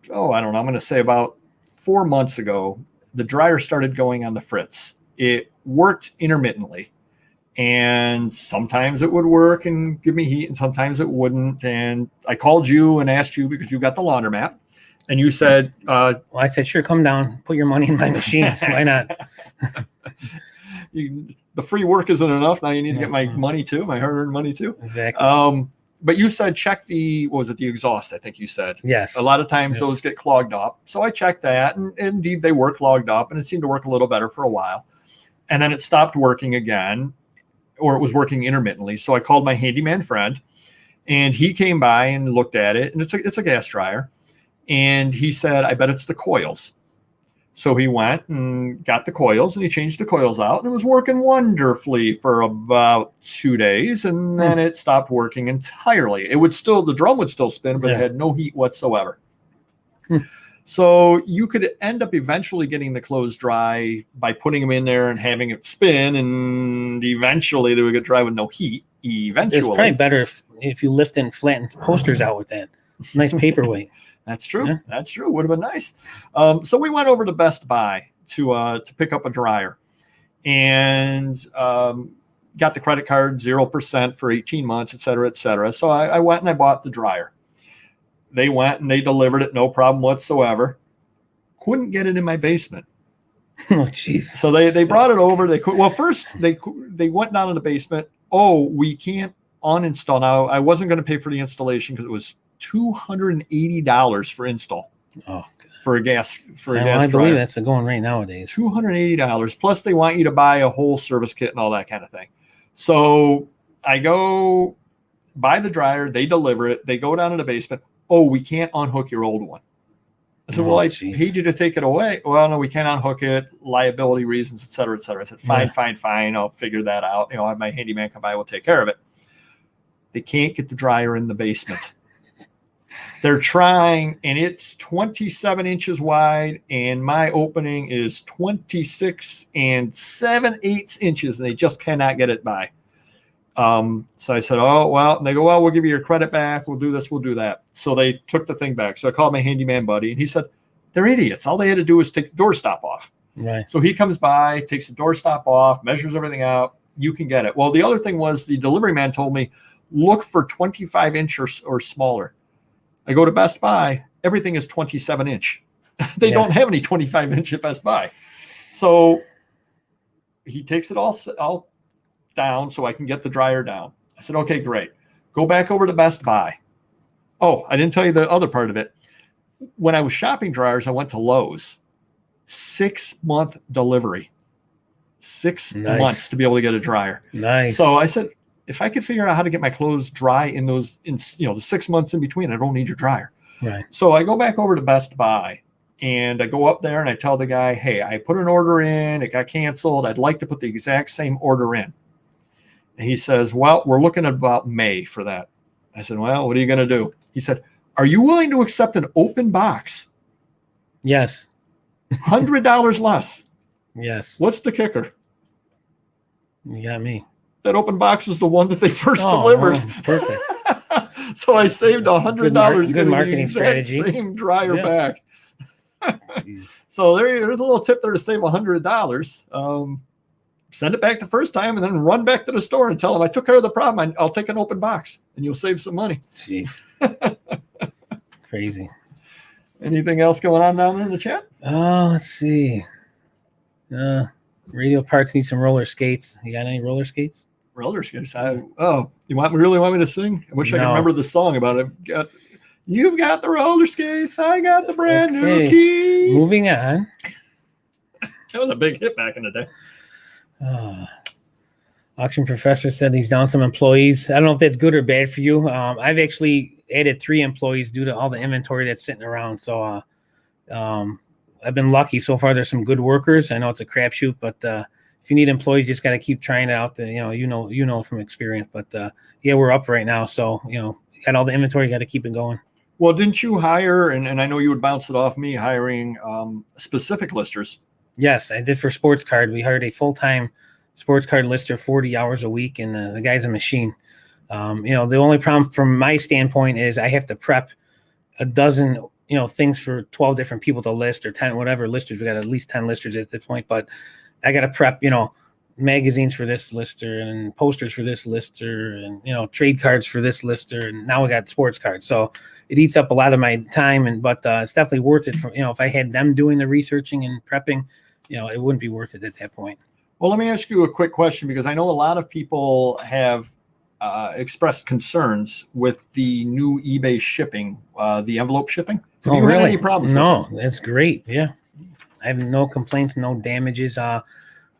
I don't know, I'm going to say about 4 months ago, the dryer started going on the fritz. It worked intermittently. And sometimes it would work and give me heat, and sometimes it wouldn't. And I called you and asked you because you got the laundromat. And you said... well, I said, sure, come down, put your money in my machines. Why not? The free work isn't enough. Now you need to get my money too, my hard-earned money too. Exactly. But you said check the exhaust, I think you said. Yes. A lot of times those get clogged up. So I checked that, and indeed they were clogged up, and it seemed to work a little better for a while. And then it stopped working again, or it was working intermittently. So I called my handyman friend, and he came by and looked at it, and it's a gas dryer. And he said, I bet it's the coils. So he went and got the coils, and he changed the coils out, and it was working wonderfully for about 2 days, and then it stopped working entirely. The drum would still spin, but it had no heat whatsoever. So you could end up eventually getting the clothes dry by putting them in there and having it spin, and eventually they would get dry with no heat. Eventually, it's probably better if you lift and flatten posters out with that. Nice paperweight. That's true. Yeah. That's true. Would have been nice. So we went over to Best Buy to pick up a dryer, and got the credit card 0% for 18 months, et cetera, et cetera. So I went and I bought the dryer. They went and they delivered it, no problem whatsoever. Couldn't get it in my basement. Oh, jeez. So they brought it over. First they went down in the basement. Oh, we can't uninstall now. I wasn't going to pay for the installation because it was $280 for install. Oh, for a gas I believe that's the going rate nowadays. $280 plus they want you to buy a whole service kit and all that kind of thing. So I go buy the dryer. They deliver it. They go down in the basement. Oh, we can't unhook your old one. I said, I paid you to take it away. Well, no, we can't unhook it. Liability reasons, et cetera, et cetera. I said, fine. I'll figure that out. I have my handyman come by. We'll take care of it. They can't get the dryer in the basement. They're trying, and it's 27 inches wide, and my opening is 26 7/8 inches, and they just cannot get it by. So I said, and they go, well, we'll give you your credit back. We'll do this. We'll do that. So they took the thing back. So I called my handyman buddy, and he said, they're idiots. All they had to do was take the doorstop off. Right. So he comes by, takes the doorstop off, measures everything out. You can get it. Well, the other thing was the delivery man told me, look for 25 inch or smaller. I go to Best Buy, everything is 27 inch. They don't have any 25 inch at Best Buy. So he takes it all down so I can get the dryer down. I said, okay, great. Go back over to Best Buy. Oh, I didn't tell you the other part of it. When I was shopping dryers, I went to Lowe's. 6-month delivery. 6 months to be able to get a dryer. Nice. So I said, if I could figure out how to get my clothes dry in the 6 months in between, I don't need your dryer. Right. So I go back over to Best Buy, and I go up there and I tell the guy, hey, I put an order in, it got canceled. I'd like to put the exact same order in. And he says, well, we're looking at about May for that. I said, well, what are you going to do? He said, Are you willing to accept an open box? Yes. $100 less. Yes. What's the kicker? You got me. That open box was the one that they first Oh, delivered. it's perfect. So I saved $100. Good marketing strategy. Same dryer back. Jeez. So there's a little tip there to save $100. Send it back the first time and then run back to the store and tell them I took care of the problem. I'll take an open box and you'll save some money. Jeez. Crazy. Anything else going on down there in the chat? Let's see. Radio parts need some roller skates. You got any roller skates? Roller skates. You really want me to sing? I wish I could remember the song about it. You've got the roller skates. I got the brand new key. Moving on. That was a big hit back in the day. Auction Professor said he's down some employees. I don't know if that's good or bad for you. I've actually added 3 employees due to all the inventory that's sitting around. So I've been lucky so far. There's some good workers. I know it's a crapshoot, but if you need employees, you just got to keep trying it out. You know from experience. But yeah, we're up right now. So got all the inventory. You got to keep it going. Well, didn't you hire? And I know you would bounce it off me hiring specific listers. Yes, I did for Sports Card. We hired a full-time Sports Card lister, 40 hours a week, and the guy's a machine. The only problem from my standpoint is I have to prep a dozen, things for 12 different people to list, or 10, whatever listers. We got at least 10 listers at this point, but I got to prep, magazines for this lister and posters for this lister and, trade cards for this lister. And now we got sports cards. So it eats up a lot of my time, but it's definitely worth it for, if I had them doing the researching and prepping, it wouldn't be worth it at that point. Well, let me ask you a quick question, because I know a lot of people have expressed concerns with the new eBay shipping, the envelope shipping. Have you had any problems? No, that's great. Yeah. I have no complaints, no damages.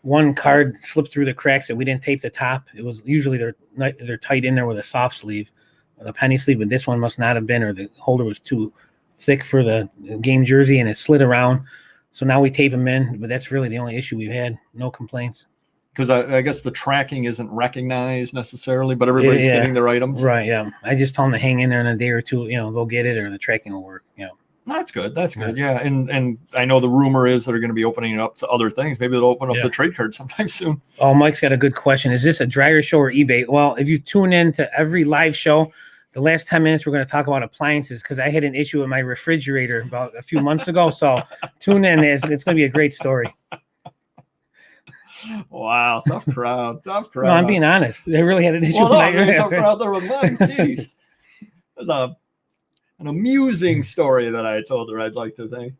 One card slipped through the cracks that we didn't tape the top. It was usually they're tight in there with a soft sleeve, with a penny sleeve, but this one must not have been, or the holder was too thick for the game jersey and it slid around. So now we tape them in, but that's really the only issue we've had. No complaints. Because I guess the tracking isn't recognized necessarily, but everybody's getting their items. Right, yeah. I just tell them to hang in there in a day or two. They'll get it, or the tracking will work. That's good. That's good. Yeah. And I know the rumor is that they're going to be opening it up to other things. Maybe they'll open up the trade card sometime soon. Oh, Mike's got a good question. Is this a dryer show or eBay? Well, if you tune in to every live show, the last 10 minutes, we're going to talk about appliances, because I had an issue with my refrigerator about a few months ago. So tune in. It's going to be a great story. Wow. Tough crowd. Tough crowd. No, I'm being honest. They really had an issue with my tough crowd there with mine. Jeez. There's an amusing story that I told her, I'd like to think.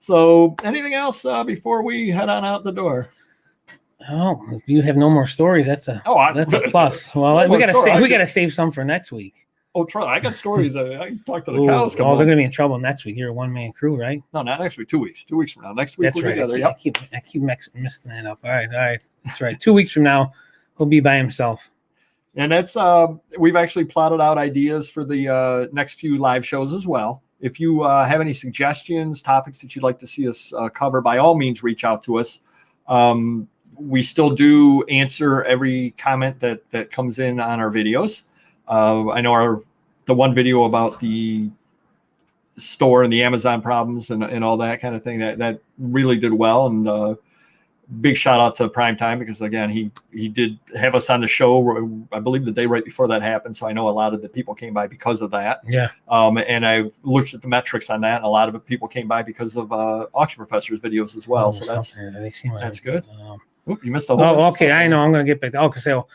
So anything else before we head on out the door? Oh, if you have no more stories, that's a plus. Well, we gotta save some for next week. Oh, try. I got stories. I can talk to the cows. They're gonna be in trouble next week. You're a one-man crew, right? No, not next week. 2 weeks. 2 weeks from now. Next week that's we're right. together. I keep messing that up. All right. That's right. 2 weeks from now, he'll be by himself. And that's we've actually plotted out ideas for the next few live shows as well. If you have any suggestions, topics that you'd like to see us cover, by all means, reach out to us. We still do answer every comment that comes in on our videos. I know the one video about the store and the Amazon problems and all that kind of thing that really did well, and big shout out to Primetime, because again he did have us on the show, I believe the day right before that happened. So I know a lot of the people came by because of that. Yeah. And I've looked at the metrics on that, and a lot of the people came by because of Auction Professor's videos as well. So that's good. Oop, you missed a whole. Oh, okay. I know. I'm gonna get back to. Okay, so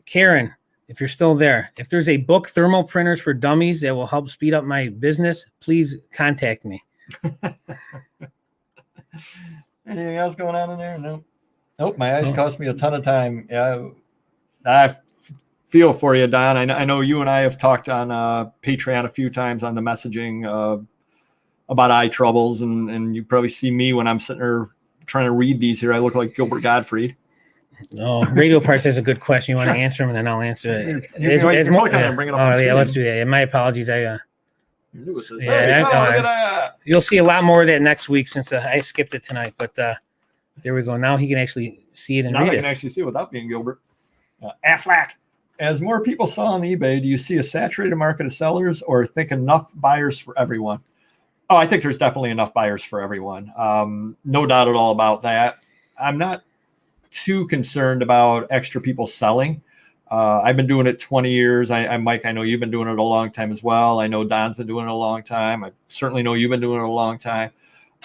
Karen, if you're still there, if there's a book, Thermal Printers for Dummies, that will help speed up my business, please contact me. Anything else going on in there? No. Nope. My eyes cost me a ton of time. Yeah, I feel for you, Don. I know you and I have talked on Patreon a few times on the messaging about eye troubles, and you probably see me when I'm sitting there trying to read these here. I look like Gilbert Gottfried. Oh, Radio Parts has a good question. You want to answer them, and then I'll answer it. Let's do that. My apologies. You'll see a lot more of that next week, since I skipped it tonight. But there we go. Now he can actually see it and read it. Now I can actually see it without being Gilbert. Aflac. as more people sell on eBay, do you see a saturated market of sellers or think enough buyers for everyone? Oh, I think there's definitely enough buyers for everyone. No doubt at all about that. I'm not too concerned about extra people selling. I've been doing it 20 years. Mike, I know you've been doing it a long time as well. I know Don's been doing it a long time. I certainly know you've been doing it a long time.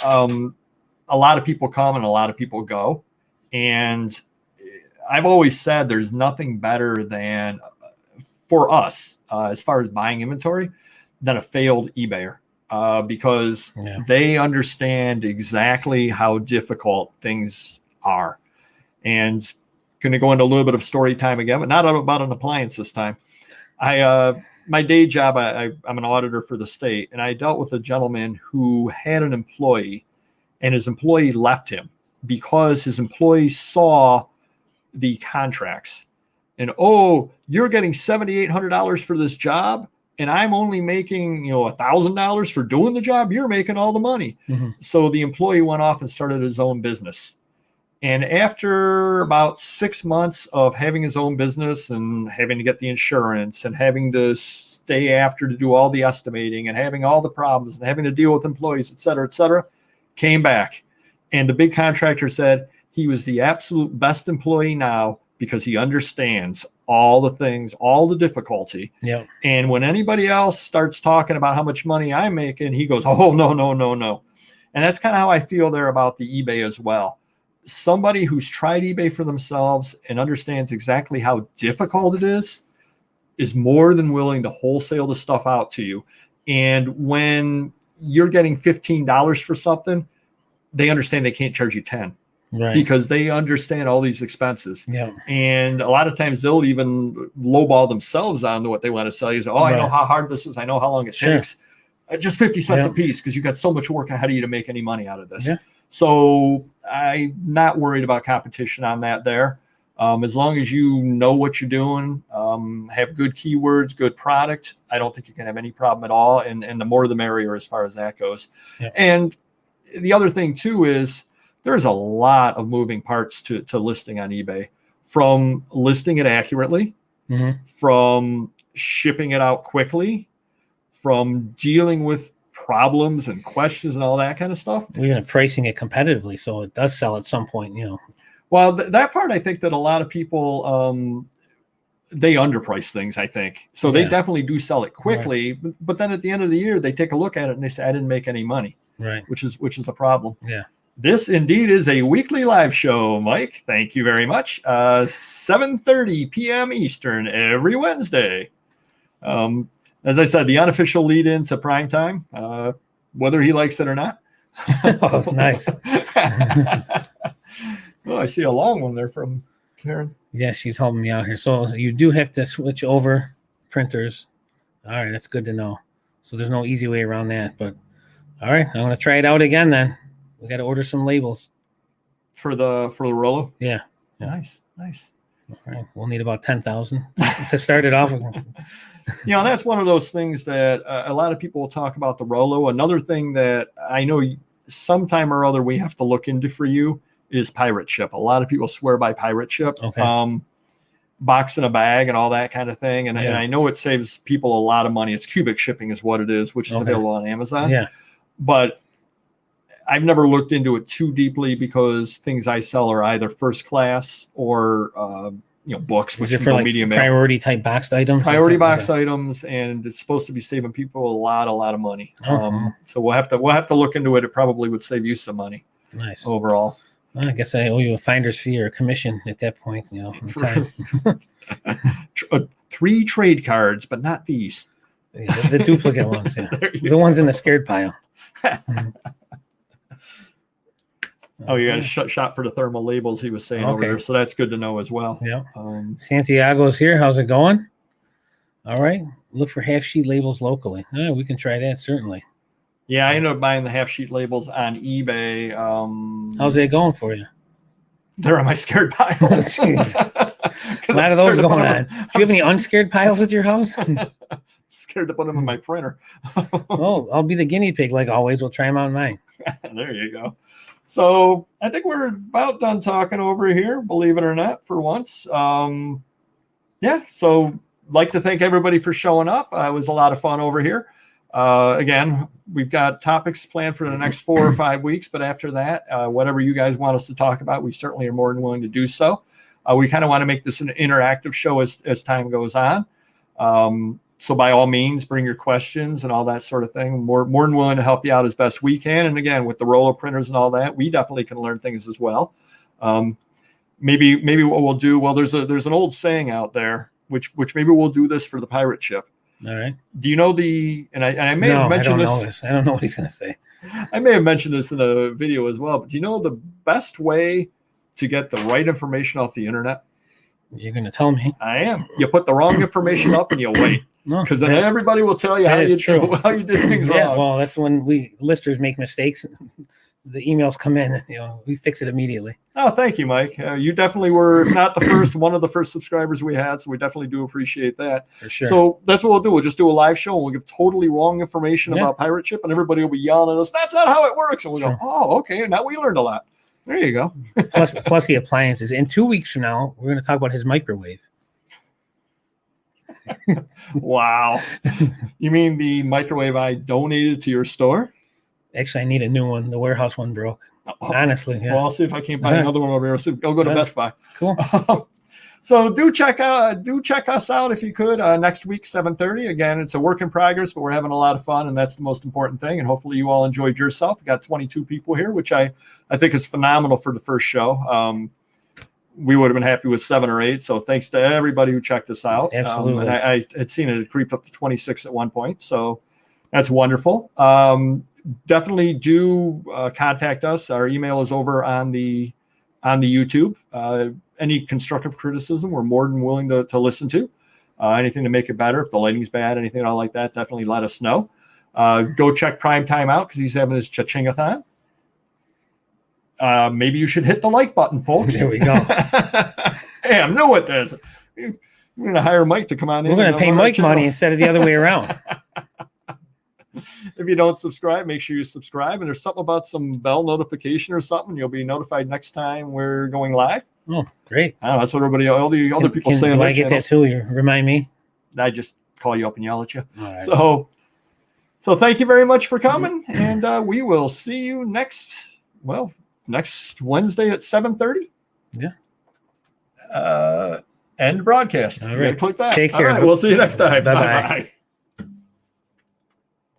A lot of people come and a lot of people go. And I've always said there's nothing better than, for us, as far as buying inventory, than a failed eBayer. Because they understand exactly how difficult things are. And going to go into a little bit of story time again, but not about an appliance this time. My day job, I'm an auditor for the state, and I dealt with a gentleman who had an employee, and his employee left him because his employee saw the contracts. And, oh, you're getting $7,800 for this job, and I'm only making, $1,000 for doing the job. You're making all the money. Mm-hmm. So the employee went off and started his own business. And after about 6 months of having his own business and having to get the insurance and having to stay after to do all the estimating and having all the problems and having to deal with employees, et cetera, came back. And the big contractor said he was the absolute best employee now because he understands all the things, all the difficulty. Yeah. And when anybody else starts talking about how much money I'm making, he goes, oh, no. And that's kind of how I feel there about the eBay as well. Somebody who's tried eBay for themselves and understands exactly how difficult it is more than willing to wholesale the stuff out to you. And when you're getting $15 for something, they understand they can't charge you 10. Right. Because they understand all these expenses. Yeah. And a lot of times they'll even lowball themselves on what they want to sell you. So, I know how hard this is. I know how long it takes. Just 50 cents a piece because you got so much work ahead of you to make any money out of this. Yeah. So I'm not worried about competition on that there. As long as you know what you're doing, have good keywords, good product, I don't think you can have any problem at all. And the more the merrier as far as that goes. Yeah. And the other thing too is there's a lot of moving parts to listing on eBay, from listing it accurately, from shipping it out quickly, from dealing with problems and questions and all that kind of stuff. Even pricing it competitively so it does sell at some point, Well, that part, I think that a lot of people, they underprice things, I think. So they definitely do sell it quickly, right. But then at the end of the year, they take a look at it and they say, I didn't make any money, right? Which is a problem. Yeah. This indeed is a weekly live show, Mike. Thank you very much. 7:30 p.m. Eastern every Wednesday. As I said, the unofficial lead-in to prime time, whether he likes it or not. Oh, nice. Oh, I see a long one there from Karen. Yeah, she's helping me out here. So you do have to switch over printers. All right, that's good to know. So there's no easy way around that. But all right, I'm going to try it out again then. We got to order some labels. For the Rollo? Yeah. Nice. All right, we'll need about 10,000 to start it off. That's one of those things that a lot of people will talk about the Rollo. Another thing that I know sometime or other we have to look into for you is pirate ship. A lot of people swear by pirate ship. Okay. Box in a bag and all that kind of thing. And I know it saves people a lot of money. It's cubic shipping is what it is, which is available on Amazon. Yeah. But I've never looked into it too deeply because things I sell are either first class or books, which is it for like medium priority type boxed items? Priority boxed items, and it's supposed to be saving people a lot of money. So we'll have to look into it. It probably would save you some money. Nice overall. Well, I guess I owe you a finder's fee or a commission at that point. 3 trade cards, but not these. Yeah, the duplicate ones. Yeah, the ones in the scared pile. Oh, you got a shot for the thermal labels he was saying over there. So that's good to know as well. Yeah. Santiago's here. How's it going? All right. Look for half sheet labels locally. We can try that, certainly. Yeah, I ended up buying the half sheet labels on eBay. How's that going for you? They're on my scared piles. A lot of those going on. Do you have any unscared piles at your house? Scared to put them in my printer. Oh, I'll be the guinea pig like always. We'll try them out in mine. There you go. So I think we're about done talking over here, believe it or not, for once. Yeah. So like to thank everybody for showing up. It was a lot of fun over here. Again, we've got topics planned for the next 4 or 5 weeks, but after that, whatever you guys want us to talk about, we certainly are more than willing to do so. We kind of want to make this an interactive show as time goes on. So by all means, bring your questions and all that sort of thing. More than willing to help you out as best we can. And again, with the roller printers and all that, we definitely can learn things as well. Maybe what we'll do, well, there's an old saying out there, which maybe we'll do this for the pirate ship. All right. Do you know I may have mentioned this. I don't know what he's going to say. I may have mentioned this in the video as well, but do you know the best way to get the right information off the internet? You're going to tell me. I am. You put the wrong information up and you wait. Because then everybody will tell you how you did things wrong. Yeah, well, that's when we listers make mistakes. The emails come in, we fix it immediately. Oh, thank you, Mike. You definitely were, if not the first, one of the first subscribers we had. So we definitely do appreciate that. For sure. So that's what we'll do. We'll just do a live show and we'll give totally wrong information about Pirate Ship, and everybody will be yelling at us. That's not how it works. And we'll go, oh, okay. Now we learned a lot. There you go. plus the appliances. In 2 weeks from now, we're going to talk about his microwave. Wow. You mean the microwave I donated to your store? Actually, I need a new one. The warehouse one broke. Honestly, yeah. Well, I'll see if I can't buy another one over here. So I'll go to Best Buy. Cool. So do check us out if you could next week, 7:30. Again, it's a work in progress, but we're having a lot of fun, and that's the most important thing. And hopefully you all enjoyed yourself. We got 22 people here, which I think is phenomenal for the first show. We would have been happy with 7 or 8. So thanks to everybody who checked us out. Absolutely. And I had seen it creep up to 26 at one point. So that's wonderful. Definitely do contact us. Our email is over on the YouTube. Any constructive criticism, we're more than willing to listen to. Anything to make it better. If the lighting's bad, anything like that, definitely let us know. Go check Prime Time out because he's having his cha-ching-a-thon. Maybe you should hit the like button, folks. There we go. Hey, I'm new at this. We're going to hire Mike to come on in. We're going to pay Mike money instead of the other way around. If you don't subscribe, make sure you subscribe. And there's something about some bell notification or something. You'll be notified next time we're going live. Oh, great. I don't know, that's what all the other people say. Do I get that too? You remind me? I just call you up and yell at you. All right. So thank you very much for coming. And we will see you next Wednesday at 7:30. Yeah. End broadcast. All right. Click that. Take care. All right, we'll see you next time. Bye-bye. Bye-bye.